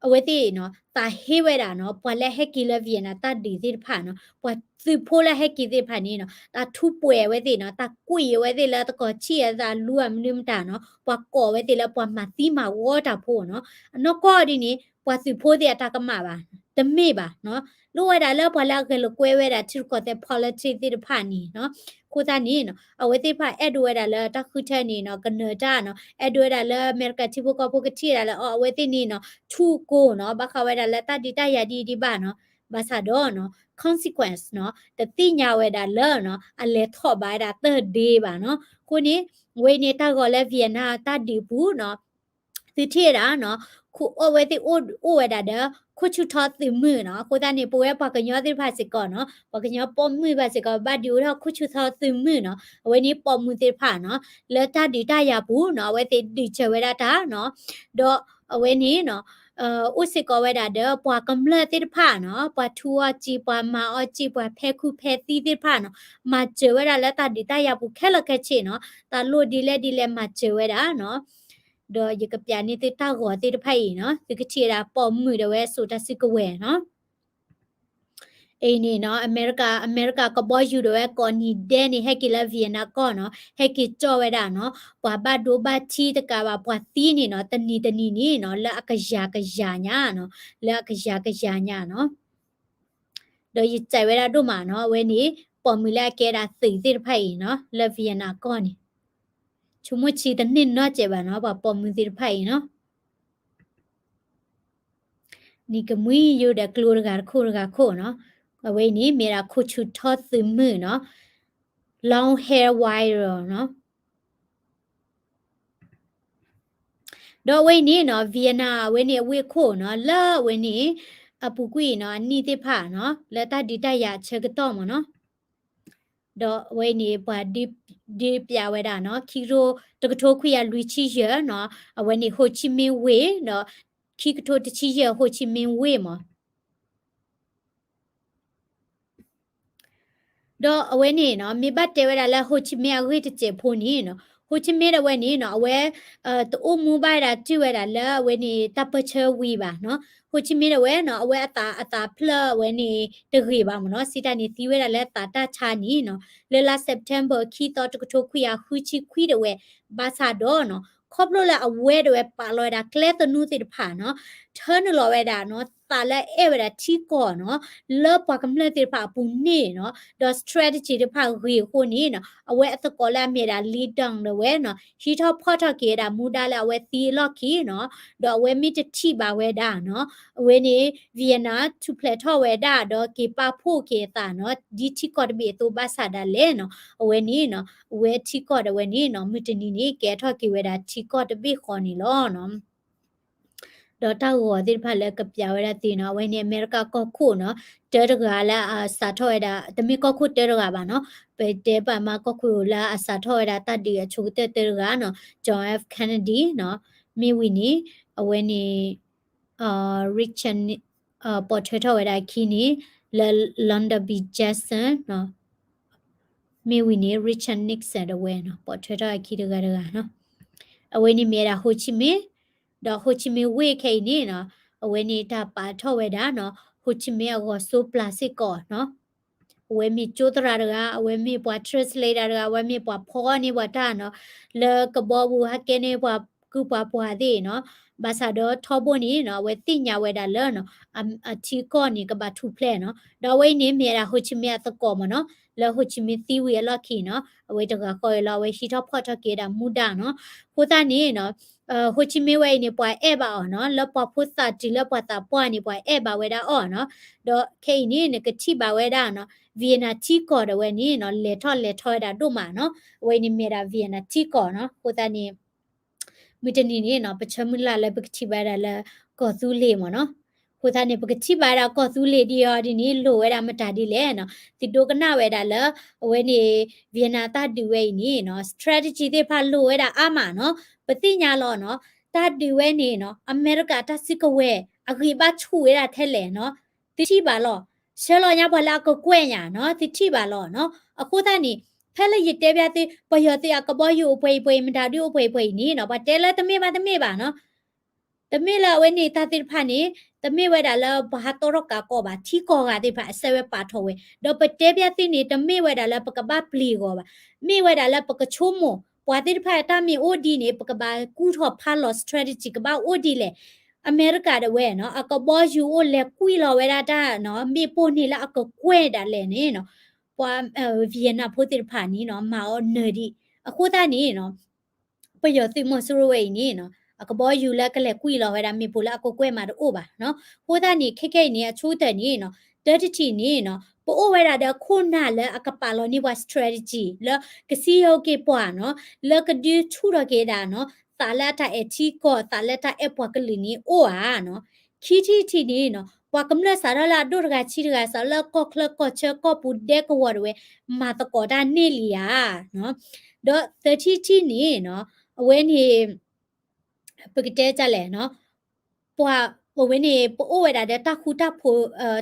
အဝဲတိနော်တာဟေဝဲတာနော်ပွာလက်ဟက်ကီလဗီယနာတာဒီတိဖာနော်ပွာသူဖိုးလက်ဟက်ကီတိဖာနီနော်တာထူပွဲဝဲတိနော်တာကွေဝဲတိလာတကောချီရသာလူအမနုမတာနော်ပွာကောဝဲတိလာပွာမတိမဝေါ်တာဖို့နော်နော်ကောဒီနီ ပွားစီဖိုးတဲ့တာကမှာပါတမေပါနော်လိုဝဲတာလဲပွာလာကလကွဲဝဲတာချစ်ကောတဲ့ policy တဲ့ဖာနီနော်ကိုသားနီနော်အဝဲတိဖာအဲ့ဒဝဲတာလဲတခုချက်နီနော်ကနေဒါနော်အဲ့ဒဝဲတာလဲအမေရိကတိဖို့ကဖို့ကတိရလဲအော်အဝဲတိနီနော်ထူကိုနော်ဘခဝဲတာလဲတတိတရဒီဒီပါနော်ဘာသာတော့နော် consequence နော်တတိညာဝဲတာလဲနော်အလဲထော့ပါတာ third day ပါနော်ကိုနေဝေနေတာကလည်းဗီယက်နာတတ်ဒီဘူးနော်ဒီထရနော်ခုအဝဲတိအိုဝဲတာတဲ့ခုချူထောတိมือနော်ကိုတနေပိုးရပကညောတိဖာစစ်ကောနော်ပကညောပေါ်มือပါစစ်ကောဘတ်ဒီတော့ခုချူထောတိมือနော်အဝဲနေပေါ်มือတိဖာနော်လက်တဒီတရဘူးနော်ဝဲတိဒီချဝဲတာနော်တော့အဝဲနေနော်ဥစစ်ကောဝဲတာတဲ့ပွာကမ္လတိဖာနော်ပွာထူအကြည်ပွာမာအကြည်ပွာဖဲခုဖဲတိတိဖာနော်မချဝဲတာလက်တဒီတရဘူးခဲလခဲချေနော်တာလို့ဒီလဲမချဝဲတာနော်တော့ရကပြာနေတဲ့တောက်ကိုတေတဖိုင်နော်ဒီကချီတာပေါ်မှုတော့ဝဲဆိုတာစစ်ကဝဲနော်အိနေနော်အမေရိကကဘောယူတော့ကော်နီဒဲနေဟက်ကီလာဗီယနာကောနော်ဟက်ကီကြောဝဲတာနော်ပွာဘတ်ဒိုဘတ်ချီတကပါပွာတီးနေနော်တနီနီနော်လက်အကရာညာနော်လက်အကရာညာနော်တော့ရကြိုက်ဝဲတာတို့မှာနော်ဝဲနေပေါ်မူလာကဲတာသိတေတဖိုင်နော်လက်ဗီယနာကောနေချုံမချီတနစ်နော်ကျေပါနော်ပေါ်မူတေတဖိုင်နော်นี่ก็มุยอยู่เด็กกลัวกันคู่เนาะเอาไว้นี้มีราคู่ชุดทอดซึมมือเนาะ long hair wire เนาะดอกไว้นี้เนาะเวียนาไว้นี้เวโคเนาะละไว้นี้อปุกุยเนาะนี่ติผาเนาะแล้วตาดิตายาเชกตอมเนาะดอกไว้นี้ปาดิปยาไว้ดาเนาะคิโรตะกโทคุยาลุยชิเยเนาะเอาไว้นี้โฮชิมินเวเนาะคิกโทตะชิเยโฮชิมินเวมอတော့အဝဲနေနော်မိဘတဲဝဲတာလဲဟိုချီမီအဝဲတကျေဖိုနီနော်ဟိုချီမီတဲ့ဝဲနေနော်အဝဲတူမူပိုင်တာကြည့်ဝဲတာလဲအဝဲနေတပ်ပချဲဝီပါနော်ဟိုချီမီတဲ့ဝဲနော်အဝဲအတာဖလဝဲနေတခေပါမနော်စီတာနေသီးဝဲတာလဲတာတချာနီနော်လေလာစက်တမ်ဘာခီတော့တကထိုခွေရခူချီခွီတဲ့ဝဲဘာသာတော့နော်ခေါပလို့လဲအဝဲတဲ့ဝဲပါလောတာကလဲတနူးတိတဖာနော်ထန်းလောဝဲတာနော်တာလဲအဲ့ဝဲတာချီကောနော်လောပကမလဲတိတဖာပူနေနော်တော့ strategy တဖာဝေခုနေနော်အဝဲအသကောလာမြေတာ lead down တဲ့ဝဲနော်ဟီထောဖော့ထော့ကေတာမူတာလဲအဝဲသီလော့ခီနော်တော့အဝဲမိတတိပါဝဲတာနော်အဝဲနေ Vienna to play ထော့ဝဲတာတော့ကေပါဖို့ကေတာနော်ဒီတိကောတဘီတူဘာစာဒါလဲနော်အဝဲနေနော်အဝဲတိကောတဝဲနေနော်မိတနီနေကေထော့ကေဝဲတာတိကောတဘီခေါ်နေလောနော်ဒေါ်တာဝဒီဖက်လကပြဝရတီနော်ဝိနေအမေရိကကောခုနော်တဲတကလာစာထောရတာတမီကောခုတဲတကပါနော်ပဲတဲပါမကောခုလာစာထောရတာတတ်ဒီအချိုတဲတဲကနော်ဂျွန် F Kennedy နော်မီဝီနီအဝဲနေRichard ပေါ်ထထောရတာခီနီLondon B Jackson နော်မီဝီနီ Richard Nixon တဝဲနော်ပေါ်ထထောခီတကနော်အဝဲနေမြေတာဟိုချီမီတော့ဟိုချီမီဝေခိနေနော်အဝဲနေတာပါထော့ဝဲတာနော်ဟိုချီမီအောဆိုပလာစစ်ကောနော်အဝဲမီကျိုတရာကအဝဲမီပွား translator ကအဝဲမီပွားဖောနေပွားတာနော်လေကဘောဘူးဟကနေပွားကူပွားသေးနော်ဘာသာတော့ထောဘနီနော်ဝဲတိညာဝဲတာလဲနော်အချီကောနေကဘာထူဖလဲနော်တော့ဝဲနေမြေတာဟိုချီမီအသကောမနော်လေဟိုချီမီသီဝေလော့ခီနော်အဝဲတကခေါ်ရလာဝဲရှိတော့ဖော့ထကေတာမူတာနော်ဟိုတာနေနော်ဟိုချီမီဝဲနေပွားအဲပါအောင်နော်လောပွားဖုသတီလောပွားတာပွားနေပွားအဲပါဝဲတာအော်နော်တော့ခိနေနေကတိပါဝဲတာနော်ဗီယနာတီကော်တဝဲနေနော်လေထော့တာတို့မှာနော်ဝဲနေမြေတာဗီယနာတီကော်နော်ဟိုတာနေမိတနီနေနော်ပချမလာလဲပကတိပါတာလဲကောသူလေးမနော်ဟိုတာနေပကတိပါတာကောသူလေးဒီရောဒီနေလိုဝဲတာမတာဒီလဲနော်တီတိုကနဝဲတာလဲဝဲနေဗီယနာတာဒီဝဲနေနော် strategy တွေဖာလိုဝဲတာအမနော်ပတိညာလောနော်တာဒီဝဲနေနော်အမေရိကတာစစ်ကဝဲအခိပါချူဝဲတာထဲလဲနော်တိတိပါလောရှယ်လောညာဘလာကကွဲ့ညာနော်တိတိပါလောနော်အခုတာနေဖဲလေရတဲပြတဲ့ပယောတဲ့ကဘောယူပွေမတာဒီပွေနီနော်ဗတဲလဲတမေပါနော်တမေလာဝဲနေတာတိဖာနေတမေဝဲတာလဲဘာတော်ရကကောပါထီကောကတိဖာအဆဲဝဲပါထောဝဲတော့ပတဲပြတဲ့နေတမေဝဲတာလဲပကပပလီကောပါမေဝဲတာလဲပကချိုးမပွာတိဖာတာမီအိုဒီနေပကဘာကူထောဖာလော strategy ကဘာအိုဒီလေ อเมริกาเดเวเนาะอะก็บ่อยู่โอแลกุยลอเวดาตาเนาะมีโปนี่ละอะก็กวยดาแลนี่เนาะปวาวียนาโพติผานี่เนาะมาอเนดิอะโคตานี่เนาะปะยอติมอสโรเวนี่เนาะอะก็บ่อยู่ละก็แลกุยลอเวดามีโพละอะก็กวยมาโอบ่าเนาะโคตานี่เคนี่อะชูแต่นี่เนาะเดติทีนี่เนาะปโอเวดาเดคุนาละอะก็ปาลอนี่ว่า strategy ละกะซีโอเกปวาเนาะละก็ดิชูรเกดาเนาะ ตาลาตาเอทีก็ตาลาตาเอปวกลินีโอ้อะเนาะคีทีทีนี่เนาะปวกมลสารลาดูรกาชีรกาสารก็คลก็เชก็ปูเดกวอดเวมาตะกอดาเนลียเนาะดอตทีทีนี่เนาะเวนี่ปกเตจาแหละเนาะปวปเวนี่ปโอเวดาเดตาคูตาโพ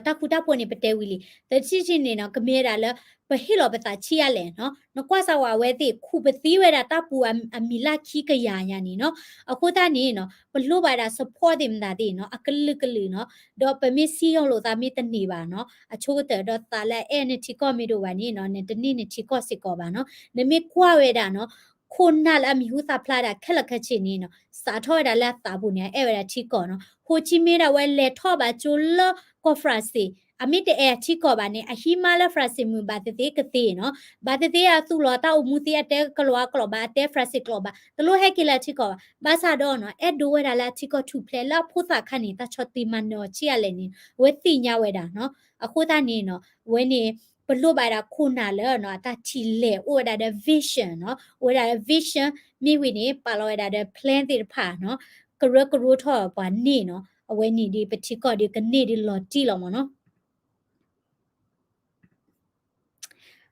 ตาคูตาโพนี่ปเตวิลีแต่ทีทีนี่เนาะกเมดาละปะฮิโลปะตาชียแหละเนาะนกว่าสาวาเวติคูปติเวดาตาปูอมิลาคีกะยาญานี่เนาะအခုတနေเนาะဘလို့ပါတာ support တင်တာတိเนาะအကလကလူเนาะတော့ပမစ်စီအောင်လို့သားမီတနေပါเนาะအချိုးတဲ့တော့တာလက်အဲ့နဲ့ချီကော့မီတို့ပါနေเนาะနဲ့တနေ့နဲ့ချီကော့စစ်ကောပါเนาะနမီကွာဝဲတာเนาะခုနာလအမီဟုသာဖလာတာခက်လက်ခက်ချင်နေเนาะစာထောတာလက်တာဘူးနေအဲ့ဝဲတာချီကော့เนาะဟိုချီမီတာဝဲလက်ထောပါကျိုလကော့ဖရာစီအမိတဲ့ချီကောပါနေအဟီမာလဖရာစီမူဘာတေကတိเนาะဘာတေအသူလောတာအမှုတီအတဲကလောကလောဘာအတဲဖရာစီကလောဘာတလို့ဟဲကီလာချီကောဘာသာတော့နော်အဲ့ဒိုဝဲတာလာချီကောထူဖလဲလာဖို့သာခဏနေတာချောတီမန်နော်ချီရလဲနေဝဲတိညာဝဲတာနော်အခုသားနေနော်ဝဲနေဘလို့ပါတာခုနာလဲနော်တာချီလေဝဲတာတဲ့ vision နော်ဝဲတာ vision မိဝိနေပါလောဝဲတာတဲ့ plan တိဖာနော်ကရကရထောပါနေနော်အဝဲနေဒီပတိကောဒီကနေဒီလော်တီလောမနော်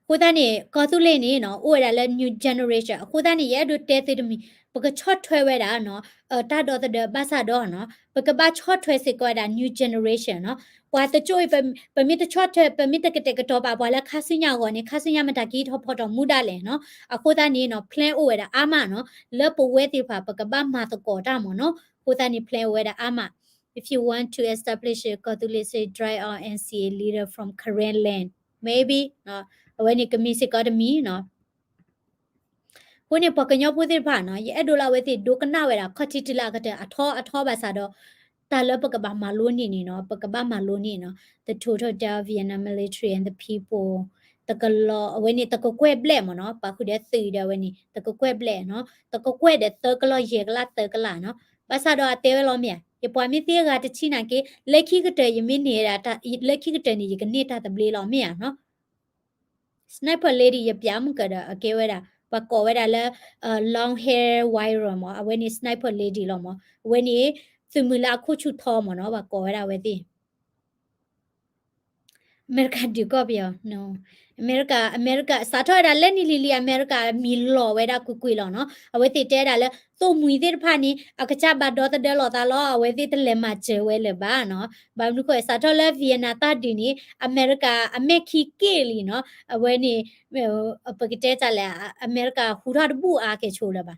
ကိုသားနေကောသူလေးနေနော်အိုရလဲ new generation ကိုသားနေရဒုတဲတေတမီပကချော့ထွဲဝဲတာနော်တာတော့တဲ့ဘာသာတော့နော်ပကဘာချော့ထွဲစစ်ကွာတာ new generation နော်ပွာတချို့ပမီတချော့ထွဲပမီတကတဲ့ကတော့ပါပွာလဲခါစညာကောနေခါစညာမတကီထောဖော်တော်မူတာလဲနော်အခုသားနေနော် plan အိုရတာအာမနော်လက်ပဝဲတိဖာပကဘာမာတကောတာမနော်ကိုသားနေ plan ဝဲတာအာမif you want to establish a Catholic dry or NCA leader from current land maybe when you commit academy no ကိုနေပကညောပုတိဖာနော်ရဲ့အဒိုလာဝဲတိဒုကနာဝဲတာခတိတလာကတဲ့အထောပါစားတော့တာလပကဘာမလိုနေနေနော်ပကဘာမလိုနေနော် the total Vietnam military and the people တကလောဝဲနေတကကွဲ့ပလက်မနော်ပါခုတဲ့သီတဲ့ဝဲနေတကကွဲ့ပလက်နော်တကကွဲ့တဲ့တကလောရေကလာတကလာနော်ပါစားတော့အသေးလောမြရပွားမီတေကတချိနာကေလက်ခိကတဲ့ယမင်းနေတာလက်ခိကတဲ့နေကနေတာတပလေးလောမြနော် sniper lady ရပြမကဒအကေဝဲတာပကောဝဲတာလဲ long hair wire မအဝဲနေ sniper lady လောမဝဲနေသူမူလာခုချူထောမနော်ပကောဝဲတာဝဲတိအမေရိကန်ဒီကောပြော no အမေရိကစာထောတာလက်နီလီလီအမေရိကမီလောဝဲတာကွကွီလောနော်အဝဲတိတဲတာလဲသို့မူသေးတဖာနေအကချဘဒေါ်တဒဲလောတာလောအဝဲတိတလဲမချဲဝဲလေပါနော်ဘာလို့ခွဲစာထောလဲဗီယနာတာဒီနီအမေရိကအမေခီကေလီနော်အဝဲနေပကတဲကြလဲအမေရိကဟူရတပူအားကေချိုးလဲပါ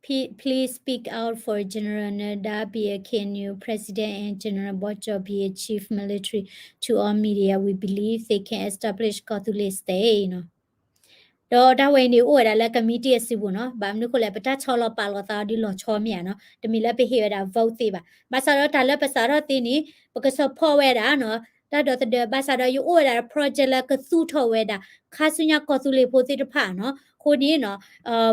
Please speak out for General Dabia Kenyu, President and General Botjobia, Chief Military, to all media. We believe they can establish Catholic state, you know. တော့ဒါဝဲနေဥရလဲကမီတီရစီဘူးနော်ဘာမလို့ကိုလဲပတာချောလပါလောတာဒီလောချောမြန်နော်တမီလဲပဟေရတာ vote သေးပါဘာသာတော့ဒါလဲပစာတော့တင်းနေပကစဖော်ဝဲတာနော်ဒါတော့တဲ့ဘာသာတော့ယူဥရ project လဲကစုထော်ဝဲတာခါဆုညာကောသူလေးဖို့တိတဖာနော်ခိုနေနော်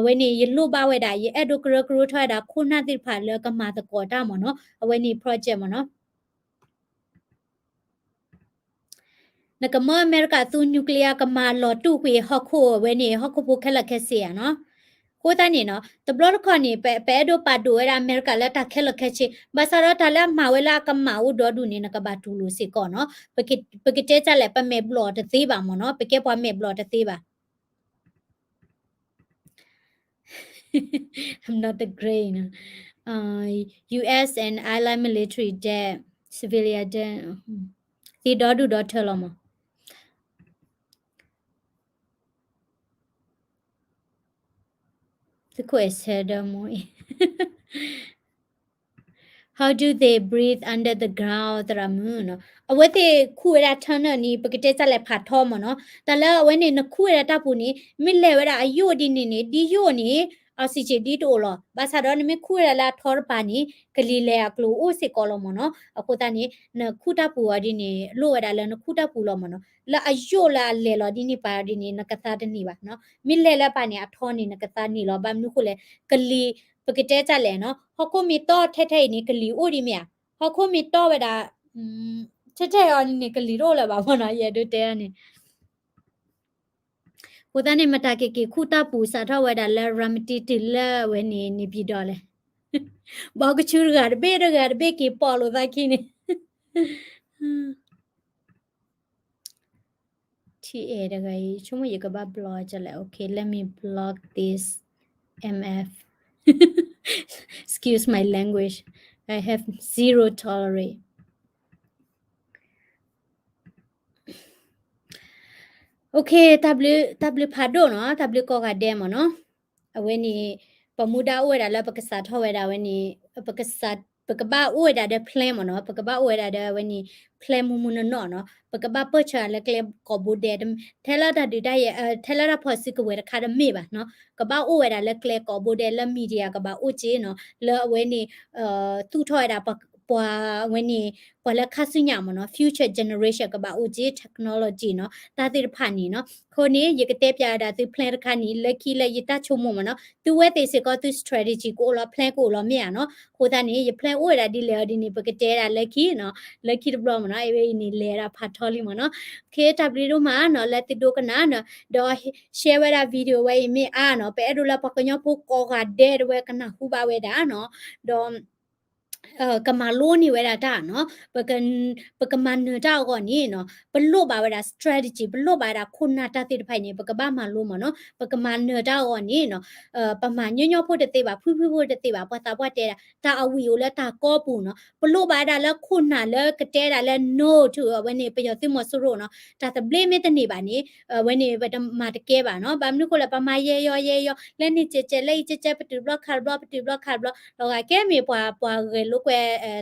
ဝဲနေရလို့ပါဝဲတာရအဲ့ဒိုကရကရထွားတာခုနာတိဖာလဲကမာတကောတာမနော်ဝဲနေ project မနော်နကမအမေရိကသူနျူကလ িয়ার ကမာလော်တူခွေဟခုဝဲနေဟခုဖို့ခက်လက်ခက်စီရနော်ကိုတန်းနေနော်တဘလခေါနေပဲဒိုပါဒိုရအမေရိကလက်တာခက်လက်ခက်ချီဘာသာရတာလက်မာဝဲလာကမာဦးဒေါ်ဒူနေနကဘာတူလို့စီကောနော်ပကတဲချလက်ပမေဘလော့တသေးပါမနော်ပကဲပွားမေဘလော့တသေးပါ I'm not the grain US and allied military debt civilian debt ဒီဒေါ်ဒူဒေါ်ထလောမThe question How do they breathe under the ground တရမူနော်အဝဲတဲ့ခုရထနနီပကတဲ့ချက်လက်ဖတ်ထောမနော်တလဲအဝဲနေနခုရတပူနေမိလဲဝဲတာအယိုဒီနေဒီယိုနေ เอาสิเจดีโตลอบาซาดอนเมคุเรลาทอร์ปานีกะลีเลอะกลูโอสิกอลมอเนาะอะโคตานีเนคุตาปูอะดินีโลวดาเลนคุตาปูลมอเนาะละอะโยลาเลลอดินีปาดินีนกะตาดนีบาเนาะมิเลลาปานีอะทอนีนกะตานีลอบามนุคุเลกะลีปะกะเตจะเลเนาะฮอโคมิโตเทๆนี่กะลีโอดิเมียฮอโคมิโตเวดาเทๆออนี่กะลีโรละบาบ่เนาะเยดูเตอะนี่โคตานีมะตาเกคุตาปูสาทวดาเลรามติติเลเวนี่บิดอเล బాగా చూరుగాడు బేరగాడు బేకి పాలు Daakini TA dagai chumo yega ba blog jale okay let me block this MF excuse my language I have zero tolerance okay w phado no w ko ga demo no aweni pamuda oda la pakasa thaweda weni pakasa pakaba oda de plan mo no pakaba oda de weni plan mu no no pakaba percha la kle ko bude thela da de ye thela da phosi ko we kha de me ba no kaba oda la kle ko bude la media kaba oje no la weni tu thoidaปว่าวันนี้ปว่าละคัสุญญามเนาะ future generation ก็บ่าโอจี technology เนาะตาติรผ่านนี่เนาะคนนี้ยกเตปยาดาติ plan รคานี้ละคีละยตาชมมเนาะตัวเวติสิก็ตัว strategy ก็ละ plan ก็ละเมียเนาะโคตานี้ย plan โอ้ดาดิเลดินี่ปกเตดาละคีเนาะละคีบลอมเนาะไอ้เวนี่เลราพัทอลิมเนาะ KW มาเนาะละติโดกันเนาะดอ share เวลาวิดีโอไว้มีเนาะไปอดูละปะกญอพวกกอกาเดดเวกันนะฮูบาเวดาเนาะดอกะมาโลนี่เวลาตาเนาะปะกันมันเนตาก่อนนี่เนาะปะโลบาเวลา strategy ปะโลบาดาคุณนาตาติดไผนี่ปะกะบ้ามาโลมาเนาะปะกะมันเนตาก่อนนี่เนาะประมาณย่อๆพูดเตบาพูดเตบาปะตาปะเตดาตาอวิโอและตาก็ปูเนาะปะโลบาดาแล้วคุณน่ะแล้วกะเตดาแล้ว no to วันนี้ประโยชน์ติมอสุโรเนาะตาตะเบลเมตนี่บานี่วันนี้บะมาตะเกบาเนาะบามนุคนละประมาณเยยอและนี่เจเลยเจปะติบล็อกคาร์บล็อกปะติบล็อกคาร์บล็อกเราก็แค่มีปว่าเกลูกแ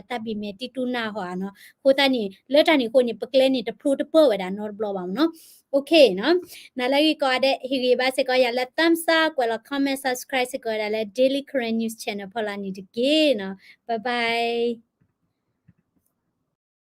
ตับบีเมติตูนาหัวเนาะโคตานี่เลตานี่คนนี่ปะเกลนี่ตะพรูตะเปอร์เวดานอร์บลอบามเนาะโอเคเนาะนาลากีก็ได้ฮิริบาสก็อย่าละตั้มซากว่าละคอมเมนต์ subscribe สก็ได้ละ daily current news channel พอลานี่ตะเกเนาะบ๊ายบาย